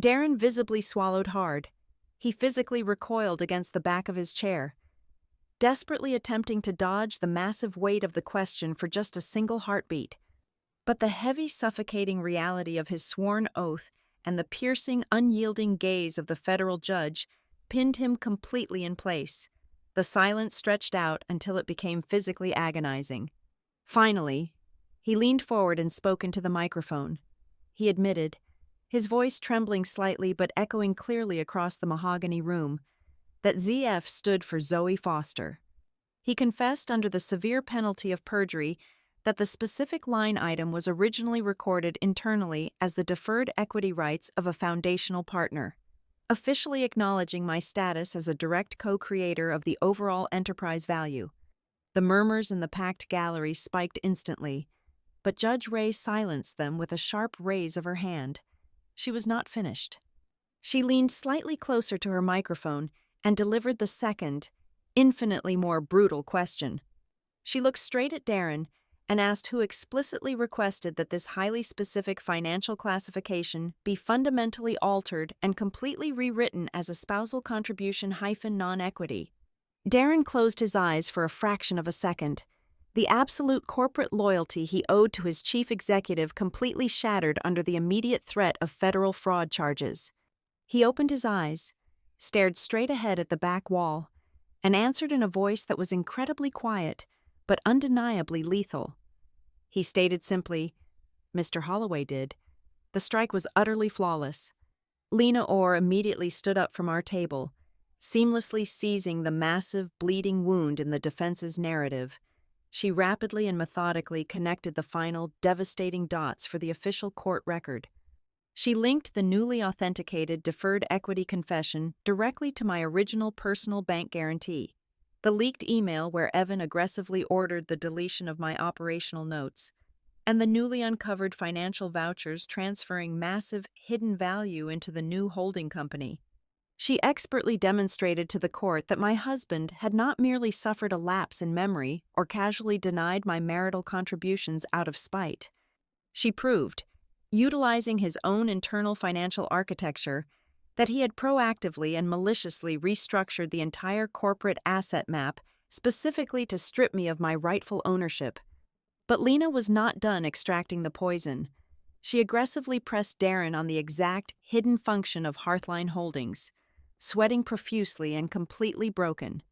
Darren visibly swallowed hard. He physically recoiled against the back of his chair, desperately attempting to dodge the massive weight of the question for just a single heartbeat. But the heavy, suffocating reality of his sworn oath and the piercing, unyielding gaze of the federal judge pinned him completely in place. The silence stretched out until it became physically agonizing. Finally, he leaned forward and spoke into the microphone. He admitted, his voice trembling slightly but echoing clearly across the mahogany room, that ZF stood for Zoe Foster. He confessed under the severe penalty of perjury that the specific line item was originally recorded internally as the deferred equity rights of a foundational partner, officially acknowledging my status as a direct co-creator of the overall enterprise value. The murmurs in the packed gallery spiked instantly, but Judge Wray silenced them with a sharp raise of her hand. She was not finished. She leaned slightly closer to her microphone and delivered the second, infinitely more brutal question. She looked straight at Darren and asked who explicitly requested that this highly specific financial classification be fundamentally altered and completely rewritten as a spousal contribution non-equity. Darren closed his eyes for a fraction of a second. The absolute corporate loyalty he owed to his chief executive completely shattered under the immediate threat of federal fraud charges. He opened his eyes, stared straight ahead at the back wall, and answered in a voice that was incredibly quiet, but undeniably lethal. He stated simply, "Mr. Holloway did." The strike was utterly flawless. Lena Orr immediately stood up from our table, seamlessly seizing the massive, bleeding wound in the defense's narrative. She rapidly and methodically connected the final, devastating dots for the official court record. She linked the newly authenticated deferred equity confession directly to my original personal bank guarantee, the leaked email where Evan aggressively ordered the deletion of my operational notes, and the newly uncovered financial vouchers transferring massive hidden value into the new holding company. She expertly demonstrated to the court that my husband had not merely suffered a lapse in memory or casually denied my marital contributions out of spite. She proved, utilizing his own internal financial architecture, that he had proactively and maliciously restructured the entire corporate asset map specifically to strip me of my rightful ownership. But Lena was not done extracting the poison. She aggressively pressed Darren on the exact hidden function of Hearthline Holdings. Sweating profusely and completely broken,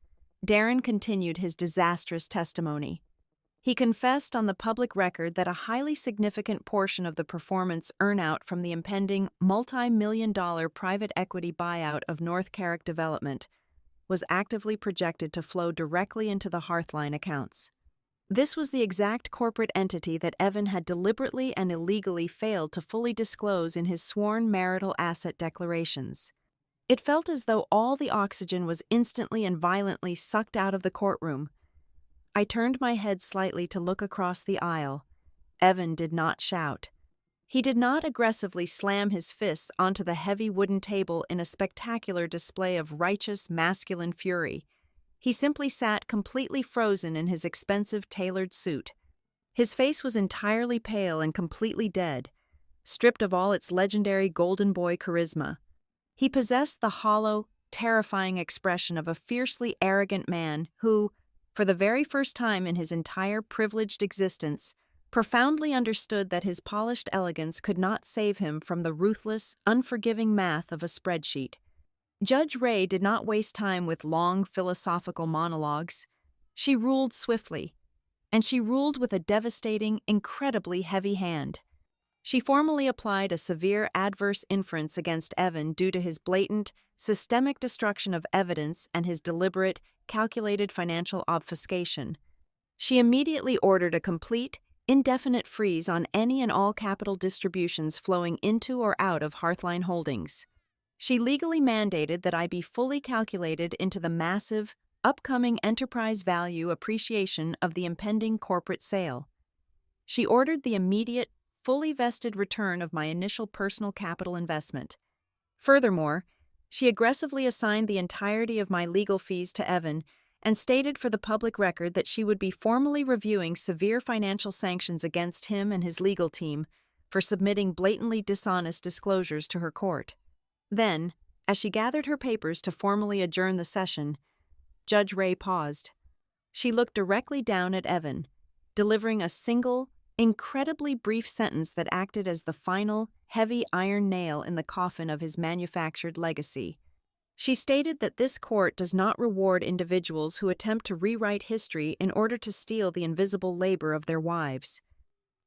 Darren continued his disastrous testimony. He confessed on the public record that a highly significant portion of the performance earnout from the impending multi-million-dollar private equity buyout of North Carrick Development was actively projected to flow directly into the Hearthline accounts. This was the exact corporate entity that Evan had deliberately and illegally failed to fully disclose in his sworn marital asset declarations. It felt as though all the oxygen was instantly and violently sucked out of the courtroom. I turned my head slightly to look across the aisle. Evan did not shout. He did not aggressively slam his fists onto the heavy wooden table in a spectacular display of righteous masculine fury. He simply sat completely frozen in his expensive tailored suit. His face was entirely pale and completely dead, stripped of all its legendary golden boy charisma. He possessed the hollow, terrifying expression of a fiercely arrogant man who, for the very first time in his entire privileged existence, profoundly understood that his polished elegance could not save him from the ruthless, unforgiving math of a spreadsheet. Judge Wray did not waste time with long philosophical monologues. She ruled swiftly, and she ruled with a devastating, incredibly heavy hand. She formally applied a severe adverse inference against Evan due to his blatant, systemic destruction of evidence and his deliberate, calculated financial obfuscation. She immediately ordered a complete, indefinite freeze on any and all capital distributions flowing into or out of Hearthline Holdings. She legally mandated that I be fully calculated into the massive, upcoming enterprise value appreciation of the impending corporate sale. She ordered the immediate, fully vested return of my initial personal capital investment. Furthermore, she aggressively assigned the entirety of my legal fees to Evan and stated for the public record that she would be formally reviewing severe financial sanctions against him and his legal team for submitting blatantly dishonest disclosures to her court. Then, as she gathered her papers to formally adjourn the session, Judge Wray paused. She looked directly down at Evan, delivering a single, incredibly brief sentence that acted as the final, heavy iron nail in the coffin of his manufactured legacy. She stated that this court does not reward individuals who attempt to rewrite history in order to steal the invisible labor of their wives.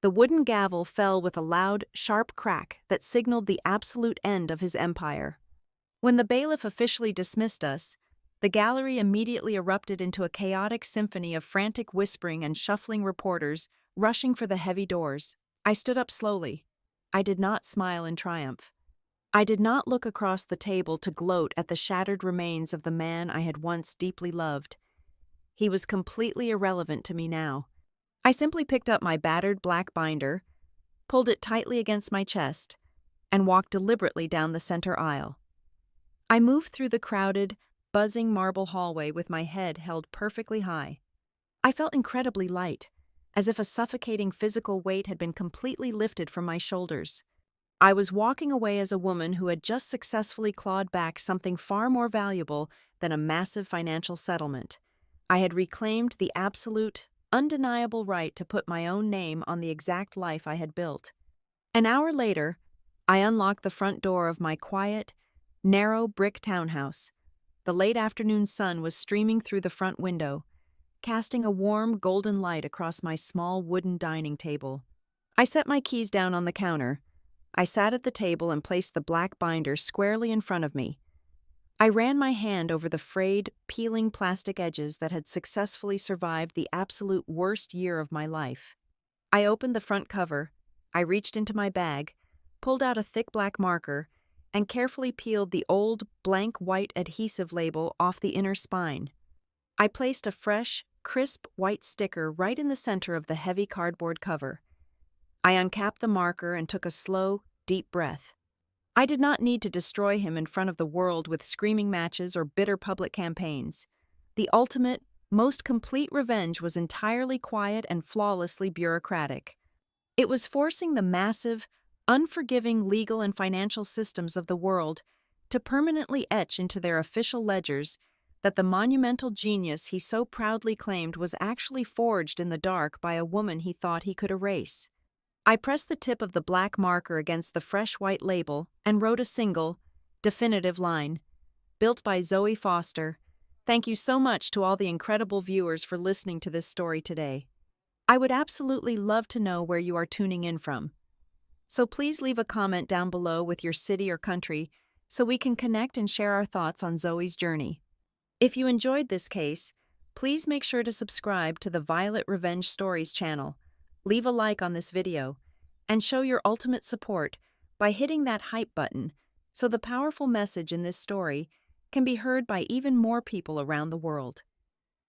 The wooden gavel fell with a loud, sharp crack that signaled the absolute end of his empire. When the bailiff officially dismissed us, the gallery immediately erupted into a chaotic symphony of frantic whispering and shuffling reporters rushing for the heavy doors. I stood up slowly. I did not smile in triumph. I did not look across the table to gloat at the shattered remains of the man I had once deeply loved. He was completely irrelevant to me now. I simply picked up my battered black binder, pulled it tightly against my chest, and walked deliberately down the center aisle. I moved through the crowded, buzzing marble hallway with my head held perfectly high. I felt incredibly light, as if a suffocating physical weight had been completely lifted from my shoulders. I was walking away as a woman who had just successfully clawed back something far more valuable than a massive financial settlement. I had reclaimed the absolute, undeniable right to put my own name on the exact life I had built. An hour later, I unlocked the front door of my quiet, narrow brick townhouse. The late afternoon sun was streaming through the front window, casting a warm, golden light across my small wooden dining table. I set my keys down on the counter. I sat at the table and placed the black binder squarely in front of me. I ran my hand over the frayed, peeling plastic edges that had successfully survived the absolute worst year of my life. I opened the front cover. I reached into my bag, pulled out a thick black marker, and carefully peeled the old, blank white adhesive label off the inner spine. I placed a fresh, crisp white sticker right in the center of the heavy cardboard cover. I uncapped the marker and took a slow, deep breath. I did not need to destroy him in front of the world with screaming matches or bitter public campaigns. The ultimate, most complete revenge was entirely quiet and flawlessly bureaucratic. It was forcing the massive, unforgiving legal and financial systems of the world to permanently etch into their official ledgers that the monumental genius he so proudly claimed was actually forged in the dark by a woman he thought he could erase. I pressed the tip of the black marker against the fresh white label and wrote a single, definitive line. Built by Zoe Foster. Thank you so much to all the incredible viewers for listening to this story today. I would absolutely love to know where you are tuning in from. So please leave a comment down below with your city or country so we can connect and share our thoughts on Zoe's journey. If you enjoyed this case, please make sure to subscribe to the Violet Revenge Stories channel. Leave a like on this video, and show your ultimate support by hitting that hype button so the powerful message in this story can be heard by even more people around the world.